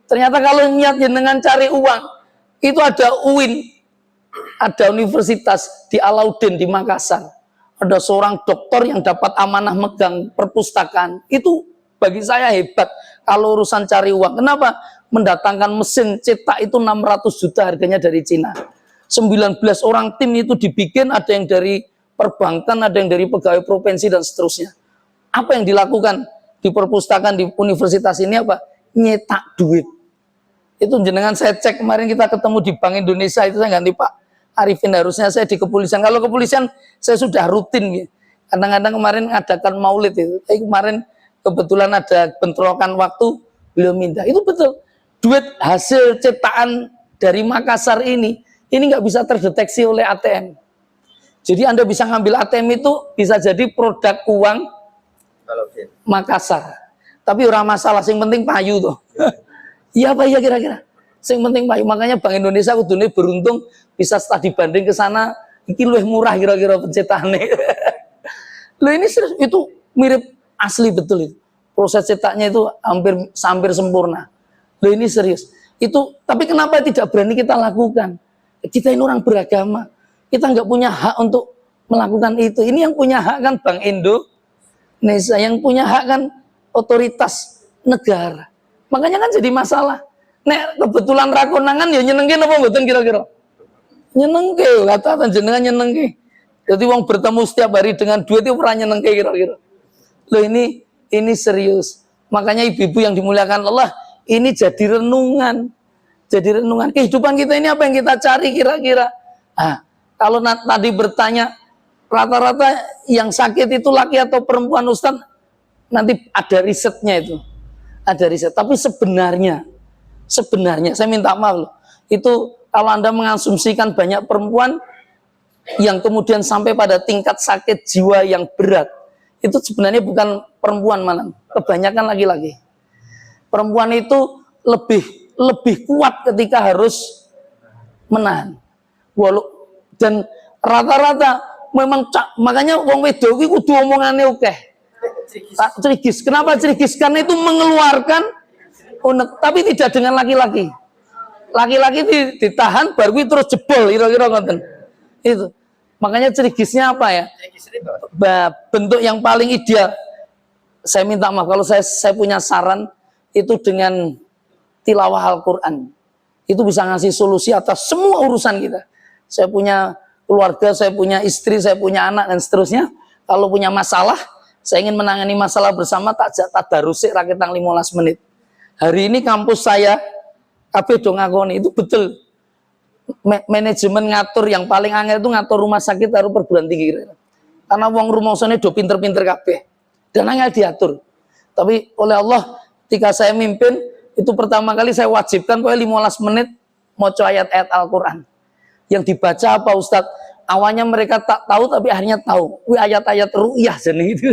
Ternyata kalau niat jenengan cari uang, itu ada UIN, ada universitas di Alauddin di Makassar. Ada seorang dokter yang dapat amanah megang perpustakaan. Itu bagi saya hebat kalau urusan cari uang. Kenapa? Mendatangkan mesin cetak itu 600 juta harganya dari Cina. 19 orang tim itu dibikin, ada yang dari perbankan, ada yang dari pegawai provinsi dan seterusnya. Apa yang dilakukan di perpustakaan di universitas ini apa? Nyetak duit. Itu jenengan saya cek kemarin kita ketemu di Bank Indonesia, itu saya ganti Pak Arifin, harusnya saya di kepolisian. Kalau kepolisian saya sudah rutin gitu. Kadang-kadang kemarin ngadakan maulid itu. Kemarin kebetulan ada bentrokan waktu, beliau minta. Itu betul. Duit hasil cetakan dari Makassar ini nggak bisa terdeteksi oleh ATM. Jadi Anda bisa ngambil ATM itu bisa jadi produk uang Makassar. Tapi ora masalah, yang penting payu tuh. Iya Pak, iya kira-kira. Yang penting payu. Makanya Bank Indonesia kudune beruntung bisa studi banding ke sana, iki luwih murah kira-kira pencetakannya. Loh ini serius, itu mirip asli betul itu. Proses cetaknya itu hampir sempurna. Loh ini serius. Itu, tapi kenapa tidak berani kita lakukan? Kita ini orang beragama. Kita nggak punya hak untuk melakukan itu. Ini yang punya hak kan Bank Indonesia, yang punya hak kan otoritas negara. Makanya kan jadi masalah. Nek kebetulan rakonangan ya nyenengke apa mboten kira-kira? Nyenengke, kata jenengan nyenengke. Jadi wong bertemu setiap hari dengan duit itu pernah nyenengke kira-kira. Loh ini serius. Makanya ibu-ibu yang dimuliakan Allah, ini jadi renungan. Jadi renungan kehidupan kita ini, apa yang kita cari kira-kira. Ah, kalau tadi bertanya rata-rata yang sakit itu laki atau perempuan Ustaz, nanti ada risetnya itu. Ada riset. Tapi sebenarnya saya minta maaf loh. Itu kalau Anda mengasumsikan banyak perempuan yang kemudian sampai pada tingkat sakit jiwa yang berat, itu sebenarnya bukan perempuan malah, kebanyakan laki-laki. Perempuan itu lebih kuat ketika harus menahan. Dan rata-rata memang makanya wong wedok iki kudu omongane akeh. Cerigis. Kenapa cerigis? Karena itu mengeluarkan unek, tapi tidak dengan laki-laki. Laki-laki ditahan baru terus jebol kira-kira ngoten. Itu. Makanya cerigisnya apa ya? Bentuk yang paling ideal. Saya minta maaf kalau saya punya saran itu dengan tilawah Al-Quran. Itu bisa ngasih solusi atas semua urusan kita. Saya punya keluarga, saya punya istri, saya punya anak, dan seterusnya. Kalau punya masalah, saya ingin menangani masalah bersama, tak tadarusik rakitang 15 menit. Hari ini kampus saya, kabeh do ngakoni, itu betul. Manajemen ngatur yang paling angel itu ngatur rumah sakit harus perguruan tinggi. Karena uang rumah sana do pinter-pinter kabeh. Dan angel diatur. Tapi oleh Allah, ketika saya mimpin, itu pertama kali saya wajibkan pokoknya 15 menit maca ayat-ayat Al-Quran. Yang dibaca apa Ustadz? Awalnya mereka tak tahu tapi akhirnya tahu. Wih, ayat-ayat ru'yah jadi itu.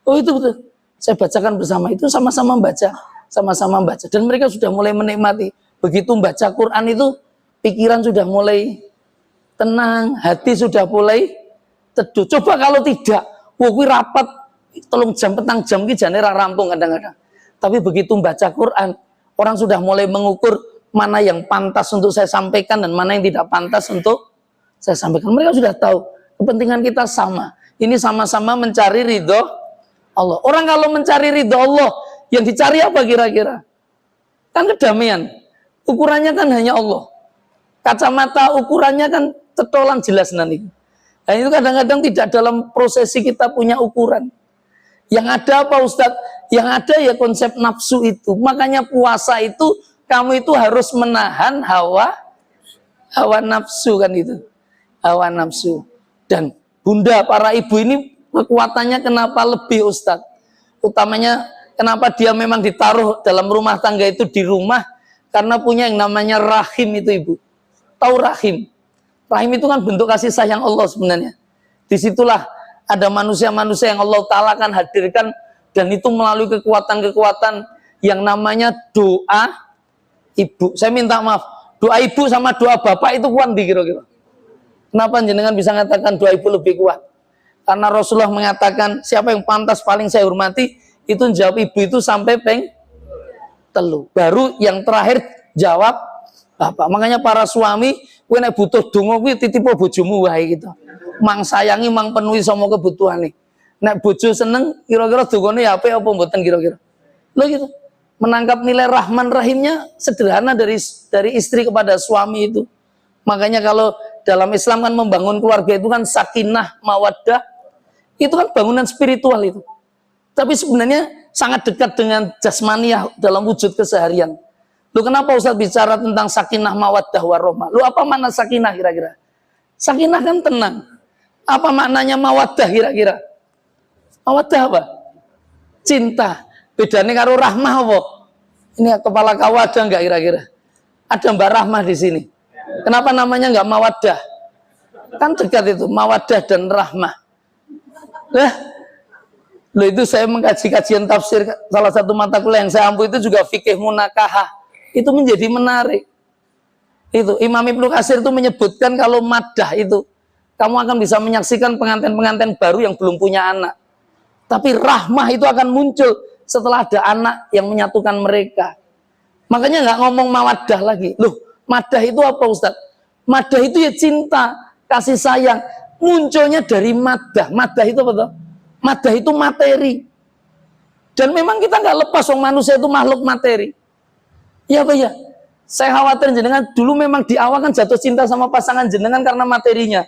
Oh itu betul. Saya bacakan bersama, itu sama-sama membaca, sama-sama membaca. Dan mereka sudah mulai menikmati. Begitu membaca Quran itu pikiran sudah mulai tenang, hati sudah mulai teduh. Coba kalau tidak, wih rapat tolong jam petang jam ki jane ra rampung kadang-kadang. Tapi begitu membaca Quran, orang sudah mulai mengukur mana yang pantas untuk saya sampaikan dan mana yang tidak pantas untuk saya sampaikan. Mereka sudah tahu kepentingan kita sama. Ini sama-sama mencari ridho Allah. Orang kalau mencari ridho Allah, yang dicari apa kira-kira? Kan kedamaian. Ukurannya kan hanya Allah. Kacamata ukurannya kan cetolan jelas nanti. Nah, itu kadang-kadang tidak dalam prosesi kita punya ukuran. Yang ada apa Ustadz? Yang ada ya konsep nafsu itu. Makanya puasa itu kamu itu harus menahan hawa nafsu kan itu. Hawa nafsu. Dan bunda para ibu ini kekuatannya kenapa lebih Ustadz? Utamanya kenapa dia memang ditaruh dalam rumah tangga itu di rumah? Karena punya yang namanya rahim itu ibu. Tahu rahim? Rahim itu kan bentuk kasih sayang Allah sebenarnya. Disitulah ada manusia-manusia yang Allah Ta'ala akan hadirkan. Dan itu melalui kekuatan-kekuatan yang namanya doa ibu. Saya minta maaf, doa ibu sama doa bapak itu kuat kira-kira. Kenapa jenengan bisa mengatakan doa ibu lebih kuat? Karena Rasulullah mengatakan siapa yang pantas paling saya hormati, itu jawab ibu itu sampai telu. Baru yang terakhir jawab bapak. Makanya para suami, kowe nek butuh donga kuwi titipo bojomu wae gitu. Mang sayangi, mang penuhi semua kebutuhane. Nek bojo seneng, kira-kira dongane ya apik apa mboten kira-kira. Loh gitu. Menangkap nilai rahman rahimnya sederhana dari istri kepada suami itu. Makanya kalau dalam Islam kan membangun keluarga itu kan sakinah, mawaddah. Itu kan bangunan spiritual itu. Tapi sebenarnya sangat dekat dengan jasmaniah dalam wujud keseharian. Lu kenapa Ustaz bicara tentang sakinah, mawaddah, warahmah? Lu apa makna sakinah kira-kira? Sakinah kan tenang. Apa maknanya mawaddah kira-kira? Mawaddah apa? Cinta. Bedanya karo rahmah apa? Ini kepala kau ada nggak kira-kira? Ada Mbak Rahmah di sini. Kenapa namanya nggak mawaddah? Kan dekat itu, mawaddah dan rahmah. Loh itu saya mengkaji kajian tafsir salah satu mata kuliah yang saya ampu itu juga fikih munakahah. Itu menjadi menarik. Itu Imam Ibnu Katsir itu menyebutkan kalau madah itu kamu akan bisa menyaksikan pengantin-pengantin baru yang belum punya anak. Tapi rahmah itu akan muncul setelah ada anak yang menyatukan mereka. Makanya nggak ngomong mawaddah lagi. Loh, madah itu apa Ustaz? Madah itu ya cinta, kasih sayang. Munculnya dari madah. Madah itu apa tuh? Madah itu materi. Dan memang kita nggak lepas, manusia itu makhluk materi. Ya apa ya? Saya khawatir jenengan dulu memang di awal kan jatuh cinta sama pasangan jenengan karena materinya.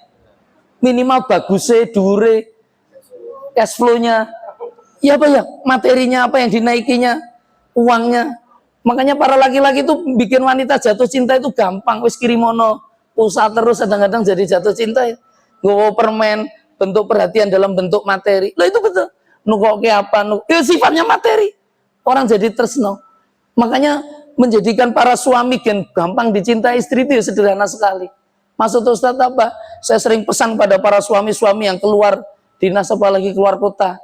Minimal bagusnya, dure, cash flow-nya. Ya apa ya? Materinya apa yang dinaikinya, uangnya. Makanya para laki-laki itu bikin wanita jatuh cinta itu gampang. Wis kirimono, usaha terus kadang-kadang jadi jatuh cinta. Nggawa permen, bentuk perhatian dalam bentuk materi. Lah itu betul. Nukoke apa? Ya sifatnya materi. Orang jadi tresno. Makanya menjadikan para suami gampang dicintai istri itu ya sederhana sekali. Maksud Ustaz apa? Saya sering pesan pada para suami-suami yang keluar dinas apalagi keluar kota.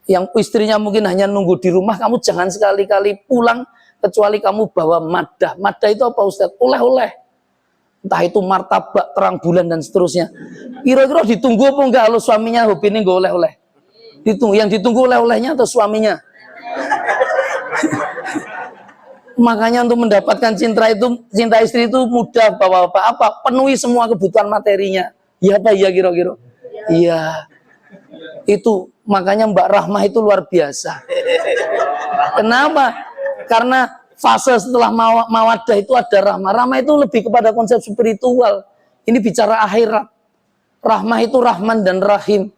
Yang istrinya mungkin hanya nunggu di rumah, kamu jangan sekali-kali pulang kecuali kamu bawa madah. Madah itu apa Ustaz? Oleh-oleh. Entah itu martabak, terang bulan dan seterusnya. Kira-kira ditunggu apa enggak kalau suaminya hobi ini enggak oleh-oleh? Ditunggu. Yang ditunggu oleh-olehnya atau suaminya? Makanya untuk mendapatkan cinta istri itu mudah bapak-bapak. Apa? Penuhi semua kebutuhan materinya. Iya apa iya kira-kira? Iya. Itu makanya Mbak Rahmah itu luar biasa. Kenapa? Karena fase setelah mawaddah itu ada rahmah. Rahmah itu lebih kepada konsep spiritual. Ini bicara akhirat. Rahmah itu Rahman dan Rahim.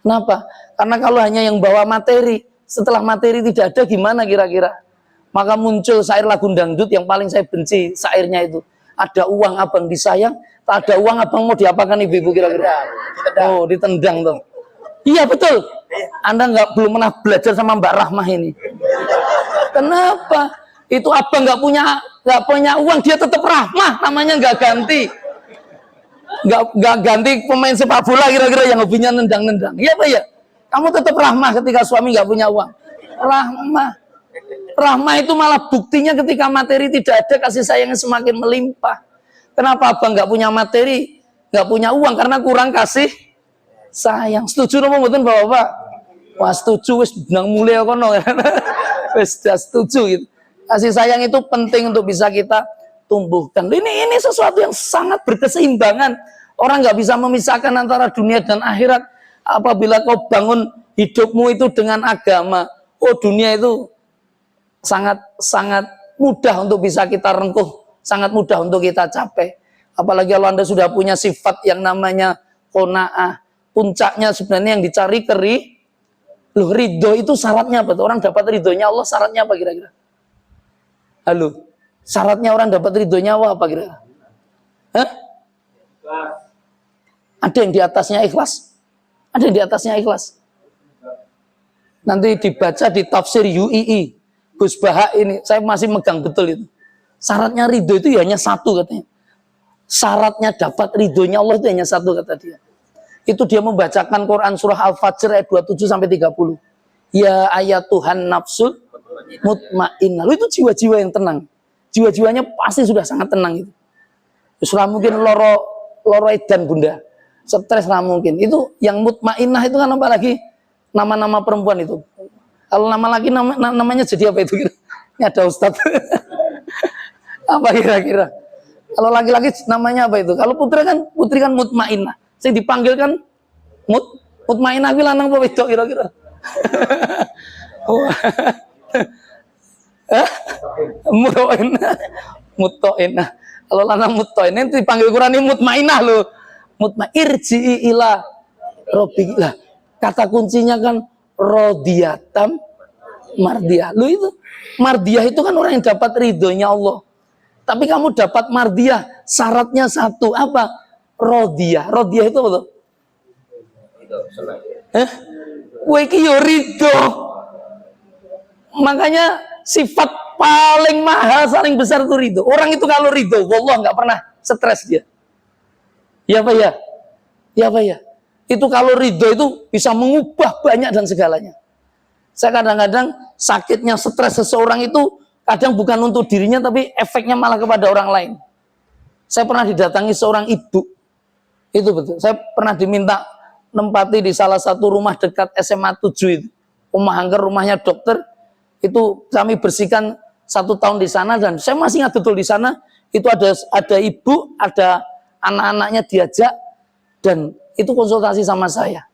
Kenapa? Karena kalau hanya yang bawa materi, setelah materi tidak ada gimana kira-kira? Maka muncul syair lagu dangdut yang paling saya benci syairnya itu. Ada uang abang disayang, tak ada uang abang mau diapakan ibu-ibu kira-kira? Oh, ditendang tuh. Iya betul. Anda belum pernah belajar sama Mbak Rahmah ini. Kenapa? Itu abang nggak punya uang, dia tetap Rahmah, namanya nggak ganti. Nggak ganti pemain sepak bola kira-kira yang hobinya nendang-nendang. Iya Pak ya? Kamu tetap Rahmah ketika suami nggak punya uang. Rahmah itu malah buktinya ketika materi tidak ada, kasih sayangnya semakin melimpah. Kenapa abang nggak punya materi, nggak punya uang? Karena kurang kasih sayang. Setuju nopo mboten Bapak? Wah setuju, wis nang mulai kono. Wis setuju gitu. Kasih sayang itu penting untuk bisa kita tumbuhkan. Ini sesuatu yang sangat berkeseimbangan. Orang nggak bisa memisahkan antara dunia dan akhirat. Apabila kau bangun hidupmu itu dengan agama, oh dunia itu sangat mudah untuk bisa kita rengkuh, sangat mudah untuk kita capai. Apalagi kalau Anda sudah punya sifat yang namanya qanaah. Puncaknya sebenarnya yang dicari loh, ridho itu syaratnya apa? Orang dapat ridhonya Allah syaratnya apa kira-kira? Halo, syaratnya orang dapat ridhonya Allah apa kira-kira? Hah? Ada yang di atasnya ikhlas? Ada yang di atasnya ikhlas? Nanti dibaca di tafsir UII Gus Baha ini, saya masih megang betul itu. Syaratnya ridho itu hanya satu katanya. Syaratnya dapat ridhonya Allah itu hanya satu kata dia. Itu dia membacakan Quran surah Al-Fajr ayat 27 sampai 30. Ya ayat Tuhan nafsul mutmainnah. Itu jiwa-jiwa yang tenang. Jiwa-jiwanya pasti sudah sangat tenang itu. Surah mungkin loro edan bunda. Stres lah mungkin. Itu yang mutmainnah itu kan apa lagi? Nama-nama perempuan itu. Kalau nama laki namanya jadi apa itu? Ini ada Ustadz. Apa kira-kira? Kalau laki-laki namanya apa itu? Kalau putri kan mutmainnah. Saya dipanggil kan mutmainnah kuwi lanang apa wedok kira-kira? Mutmainnah. Kalau lanang mutmainnah itu dipanggil Quran ini mutmainnah loh. Irji'i ila rabbiki. Lah, kata kuncinya kan rodiyatam mardiyah. Lu itu mardiyah itu kan orang yang dapat ridhonya Allah. Tapi kamu dapat mardiyah, syaratnya satu apa? Rodiyah. Rodiyah itu apa tuh? Iki yo ridho. Makanya sifat paling mahal, paling besar itu ridho. Orang itu kalau ridho, wallah nggak pernah stres dia. Ya Pak ya? Ya Pak ya? Itu kalau ridho itu bisa mengubah banyak dan segalanya. Saya kadang-kadang sakitnya stres seseorang itu kadang bukan untuk dirinya tapi efeknya malah kepada orang lain. Saya pernah didatangi seorang ibu. Itu betul. Saya pernah diminta nempati di salah satu rumah dekat SMA 7 itu. Rumah angker, rumahnya dokter. Itu kami bersihkan 1 tahun di sana dan saya masih ingat betul di sana itu ada ibu, ada anak-anaknya diajak dan itu konsultasi sama saya.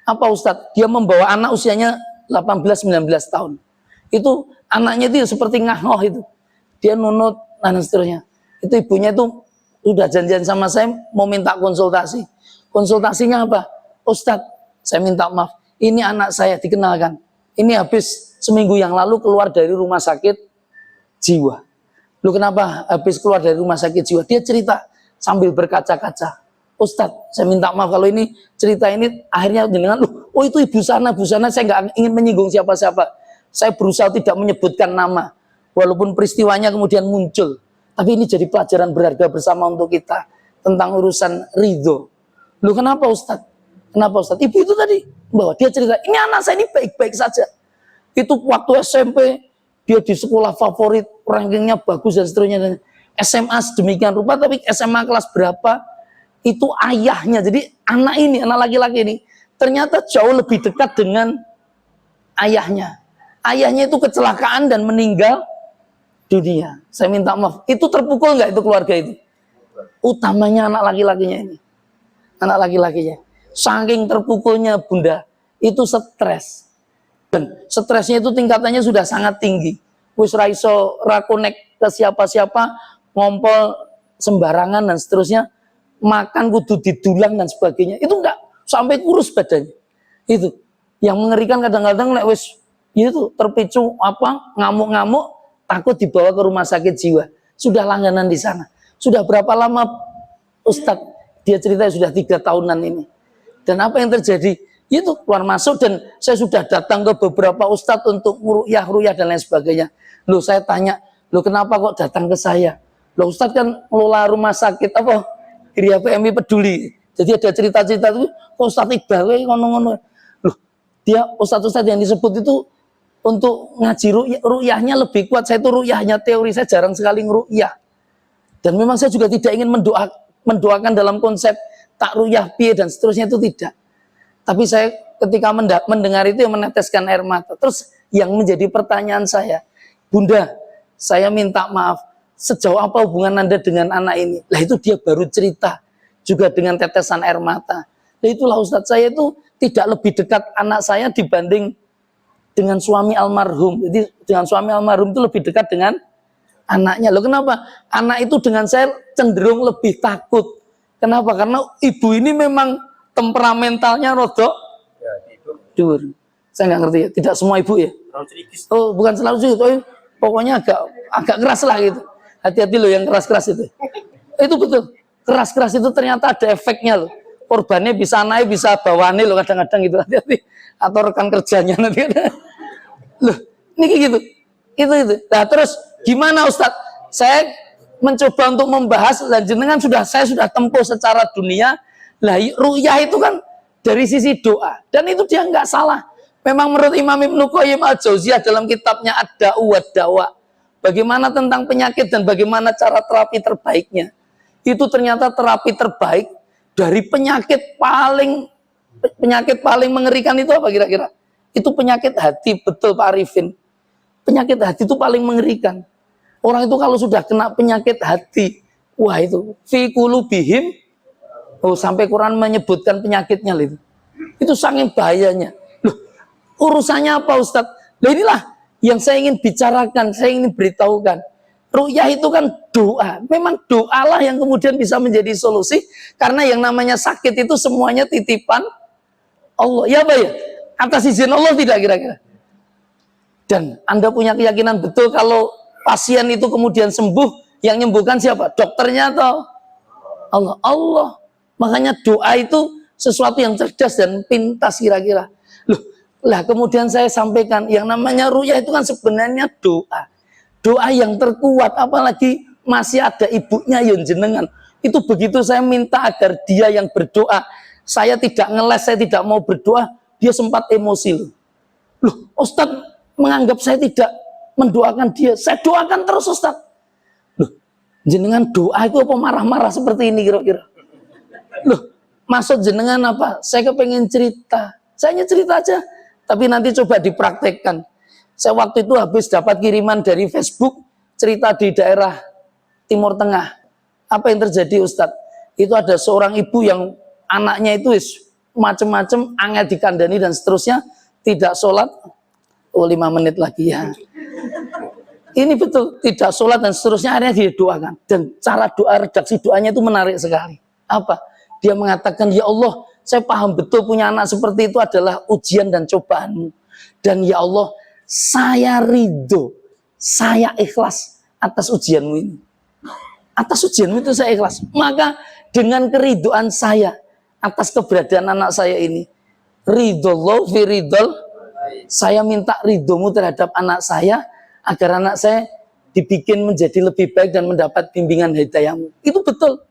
Apa Ustadz? Dia membawa anak usianya 18-19 tahun. Itu anaknya itu seperti ngahoh itu. Dia nunut dan seterusnya. Itu ibunya itu udah janjian sama saya mau minta konsultasi. Konsultasinya apa? Ustadz, saya minta maaf. Ini anak saya dikenalkan. Ini habis seminggu yang lalu keluar dari rumah sakit jiwa. Lu kenapa habis keluar dari rumah sakit jiwa? Dia cerita sambil berkaca-kaca. Ustadz, saya minta maaf kalau ini cerita ini akhirnya dengan oh itu ibu sana, saya nggak ingin menyinggung siapa-siapa. Saya berusaha tidak menyebutkan nama. Walaupun peristiwanya kemudian muncul. Tapi ini jadi pelajaran berharga bersama untuk kita. Tentang urusan ridho. Lu kenapa Ustadz? Kenapa Ustadz? Ibu itu tadi bahwa dia cerita, ini anak saya ini baik-baik saja. Itu waktu SMP, dia di sekolah favorit, rankingnya bagus dan seterusnya. Dan SMA sedemikian rupa, tapi SMA kelas berapa, itu ayahnya. Jadi anak ini, anak laki-laki ini, ternyata jauh lebih dekat dengan ayahnya. Ayahnya itu kecelakaan dan meninggal dunia. Saya minta maaf. Itu terpukul nggak itu keluarga itu? Utamanya anak laki-lakinya ini. Anak laki-lakinya. Saking terpukulnya bunda, itu stres. Dan stresnya itu tingkatannya sudah sangat tinggi. Wis ra iso ra connect ke siapa-siapa, ngompol sembarangan dan seterusnya. Makan kudu didulang dan sebagainya. Itu enggak sampai kurus badannya. Itu. Yang mengerikan kadang-kadang lek wis itu terpicu apa ngamuk-ngamuk takut dibawa ke rumah sakit jiwa. Sudah langganan di sana. Sudah berapa lama Ustadz? Dia cerita sudah 3 tahunan ini. Dan apa yang terjadi? Itu keluar masuk dan saya sudah datang ke beberapa ustadz untuk ruqyah dan lain sebagainya. Loh saya tanya, loh kenapa kok datang ke saya? Loh ustadz kan ngelola rumah sakit apa? Geria PMI peduli. Jadi ada cerita-cerita itu, kok Ustadz Iqbal ngono-ngono. Loh, dia ustadz-ustadz yang disebut itu untuk ngaji ruqyahnya lebih kuat. Saya itu ruqyahnya teori, saya jarang sekali ngeruqyah. Dan memang saya juga tidak ingin mendoakan dalam konsep tak ruqyah piye dan seterusnya itu tidak. Tapi saya ketika mendengar itu yang meneteskan air mata. Terus yang menjadi pertanyaan saya, Bunda, saya minta maaf, sejauh apa hubungan Anda dengan anak ini? Lah itu dia baru cerita, juga dengan tetesan air mata. Nah itulah Ustadz, saya itu tidak lebih dekat anak saya dibanding dengan suami almarhum. Jadi dengan suami almarhum itu lebih dekat dengan anaknya. Loh kenapa? Anak itu dengan saya cenderung lebih takut. Kenapa? Karena ibu ini memang temperamentalnya rodok Ya, itu dur. Saya nggak ngerti ya. Tidak semua ibu ya. terlalu sedikit. Oh, bukan selalu sih, pokoknya agak keras lah gitu. Hati-hati loh yang keras-keras itu. Itu betul. Keras-keras itu ternyata ada efeknya loh. Korbannya bisa naik, bisa bawaannya loh kadang-kadang gitu. Hati-hati. Atau rekan kerjanya nanti. Loh, ini kayak gitu. Itu. Nah, terus gimana Ustadz? Saya mencoba untuk membahas dan jenengan saya sudah tempuh secara dunia. Lah, ru'yah itu kan dari sisi doa. Dan itu dia nggak salah. Memang menurut Imam Ibnu Qayyim al-Jauziyah dalam kitabnya Ad-Da'u wad-Dawa, bagaimana tentang penyakit dan bagaimana cara terapi terbaiknya. Itu ternyata terapi terbaik dari penyakit paling mengerikan itu apa kira-kira? Itu penyakit hati, betul Pak Arifin. Penyakit hati itu paling mengerikan. Orang itu kalau sudah kena penyakit hati, wah itu fi qulubihim, sampai Quran menyebutkan penyakitnya itu. Itu saking bahayanya. Urusannya apa Ustadz? Nah inilah yang saya ingin bicarakan, saya ingin beritahukan. Ru'yah itu kan doa. Memang doalah yang kemudian bisa menjadi solusi. Karena yang namanya sakit itu semuanya titipan Allah. Ya Pak ya? Atas izin Allah tidak kira-kira? Dan Anda punya keyakinan betul kalau pasien itu kemudian sembuh, yang menyembuhkan siapa? Dokternya atau Allah? Allah. Makanya doa itu sesuatu yang cerdas dan pintas kira-kira. Loh, lah kemudian saya sampaikan yang namanya ru'yah itu kan sebenarnya doa. Doa yang terkuat, apalagi masih ada ibunya yang jenengan. Itu begitu saya minta agar dia yang berdoa, saya tidak ngeles, saya tidak mau berdoa, dia sempat emosi loh. Loh, Ustadz menganggap saya tidak mendoakan dia. Saya doakan terus Ustadz. Loh, jenengan doa itu apa marah-marah seperti ini kira-kira? Loh, maksud jenengan apa? Saya kepengen cerita. Saya hanya cerita aja. Tapi nanti coba dipraktekkan. Saya waktu itu habis dapat kiriman dari Facebook cerita di daerah Timur Tengah. Apa yang terjadi Ustadz? Itu ada seorang ibu yang anaknya itu macam-macam, angel dikandani dan seterusnya, tidak sholat. 5 menit lagi ya. Ini betul, tidak sholat dan seterusnya, akhirnya dia doakan. Dan cara doa, redaksi doanya itu menarik sekali. Apa? Dia mengatakan, ya Allah, saya paham betul punya anak seperti itu adalah ujian dan cobaanmu. Dan ya Allah, saya ridho, saya ikhlas atas ujianmu ini. Atas ujianmu itu saya ikhlas. Maka dengan keridoan saya atas keberadaan anak saya ini, ridhollah fi ridhol, saya minta ridhomu terhadap anak saya, agar anak saya dibikin menjadi lebih baik dan mendapat bimbingan hidayahmu. Itu betul.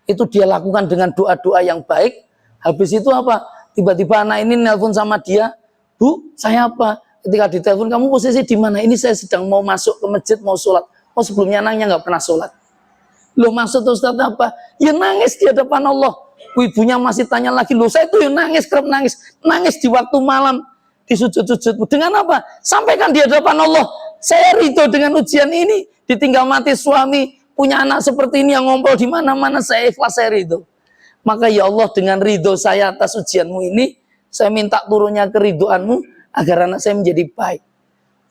Itu dia lakukan dengan doa-doa yang baik. Habis itu apa? Tiba-tiba anak ini nelpon sama dia, Bu, saya apa? Ketika ditelepon, kamu posisi di mana? Ini saya sedang mau masuk ke masjid, mau sholat. Oh, sebelumnya anaknya nggak pernah sholat. Loh, maksud Ustaz apa? Ya nangis di hadapan Allah. Ibunya masih tanya lagi, loh saya tuh yang nangis, kerap nangis. Nangis di waktu malam, di sujud-sujud. Dengan apa? Sampaikan di hadapan Allah. Saya ridho dengan ujian ini. Ditinggal mati suami, punya anak seperti ini yang ngompol di mana-mana, saya ikhlas, saya ridho. Maka ya Allah, dengan ridho saya atas ujianmu ini, saya minta turunnya keridhoanmu agar anak saya menjadi baik.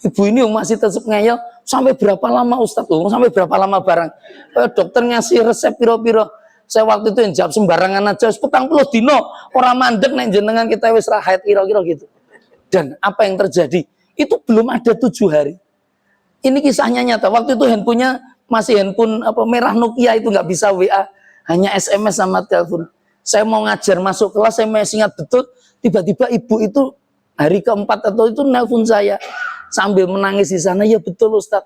Ibu ini masih tetap ngeyel, sampai berapa lama Ustaz? Sampai berapa lama barang? Dokter ngasih resep piro-piro. Saya waktu itu yang jawab sembarangan aja, 40 dino, orang mandek nek jenengan kita wis rahat kira-kira gitu. Dan apa yang terjadi? Itu belum ada 7 hari. Ini kisahnya nyata. Waktu itu handphonenya masih handphone merah Nokia, itu nggak bisa WA. Hanya SMS sama telepon. Saya mau ngajar masuk kelas, saya masih ingat betul. Tiba-tiba ibu itu hari keempat atau itu nelpon saya sambil menangis di sana. Ya betul Ustadz.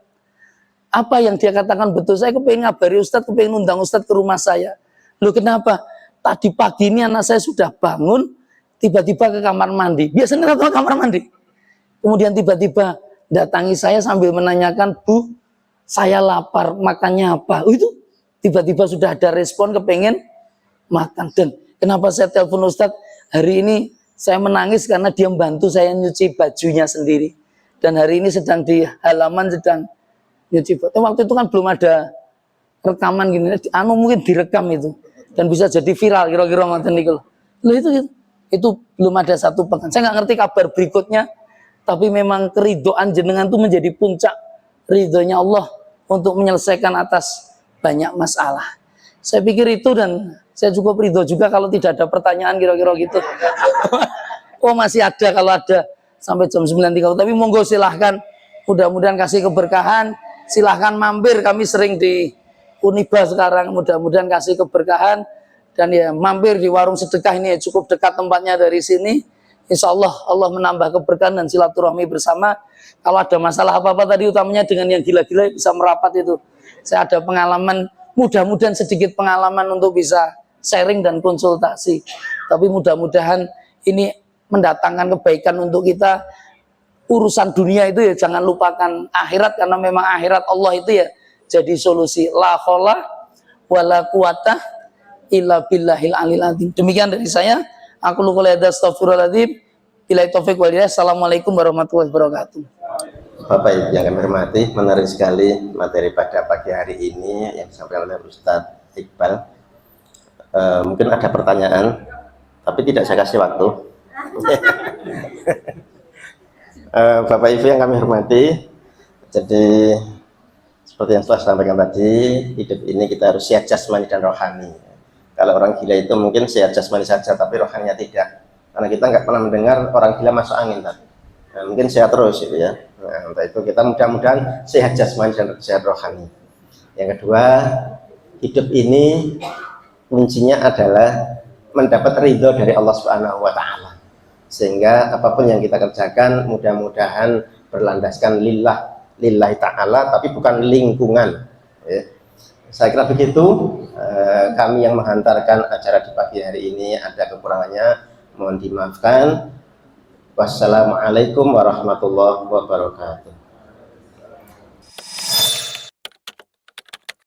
Apa yang dia katakan betul. Saya kepengen ngabari Ustadz, kepengen undang Ustadz ke rumah saya. Loh kenapa? Tadi pagi ini anak saya sudah bangun, tiba-tiba ke kamar mandi. Biasanya ke kamar mandi. Kemudian tiba-tiba datangi saya sambil menanyakan, Bu, saya lapar, makannya apa? Itu tiba-tiba sudah ada respon kepengen makan. Dan kenapa saya telepon Ustadz? Hari ini saya menangis karena dia membantu saya nyuci bajunya sendiri. Dan hari ini sedang di halaman sedang nyuci baju. Waktu itu kan belum ada rekaman gini. Mungkin direkam itu. Dan bisa jadi viral kira-kira ngoten niku. Loh itu belum ada 1 pekan. Saya nggak ngerti kabar berikutnya. Tapi memang keridhaan jenengan itu menjadi puncak ridhonya Allah untuk menyelesaikan atas banyak masalah. Saya pikir itu, dan saya cukup ridho juga kalau tidak ada pertanyaan kira-kira gitu. Oh masih ada kalau ada sampai jam 9.30. Tapi monggo silahkan, mudah-mudahan kasih keberkahan. Silahkan mampir, kami sering di Uniba sekarang, mudah-mudahan kasih keberkahan. Dan ya mampir di warung sedekah ini ya, cukup dekat tempatnya dari sini. Insya Allah Allah menambah keberkahan dan silaturahmi bersama. Kalau ada masalah apa-apa tadi, utamanya dengan yang gila-gila bisa merapat itu. Saya ada pengalaman, mudah-mudahan sedikit pengalaman untuk bisa sharing dan konsultasi. Tapi mudah-mudahan ini mendatangkan kebaikan untuk kita. Urusan dunia itu ya jangan lupakan akhirat, karena memang akhirat Allah itu ya jadi solusi. La haula wala quwata illa billahil alil azim. Demikian dari saya. Aku lupa lihat astagfirullahaladzim. Bila taufik wal hidayah. Assalamualaikum warahmatullahi wabarakatuh. Bapak Ibu yang kami hormati, menarik sekali materi pada pagi hari ini yang disampaikan oleh Ustadz Iqbal. Mungkin ada pertanyaan, tapi tidak saya kasih waktu. Bapak Ibu yang kami hormati, jadi seperti yang telah saya sampaikan tadi, hidup ini kita harus sehat jasmani dan rohani. Kalau orang gila itu mungkin sehat jasmani saja, tapi rohaninya tidak. Karena kita nggak pernah mendengar orang gila masuk angin, nah, mungkin sehat terus gitu ya. Nah, untuk itu kita mudah-mudahan sehat jasmani dan sehat rohani. Yang kedua, hidup ini kuncinya adalah mendapat ridho dari Allah Subhanahu wa Ta'ala, sehingga apapun yang kita kerjakan mudah-mudahan berlandaskan lillahi ta'ala, tapi bukan lingkungan ya. Saya kira begitu. Kami yang menghantarkan acara di pagi hari ini ada kekurangannya, mohon dimaafkan. Wassalamualaikum warahmatullahi wabarakatuh.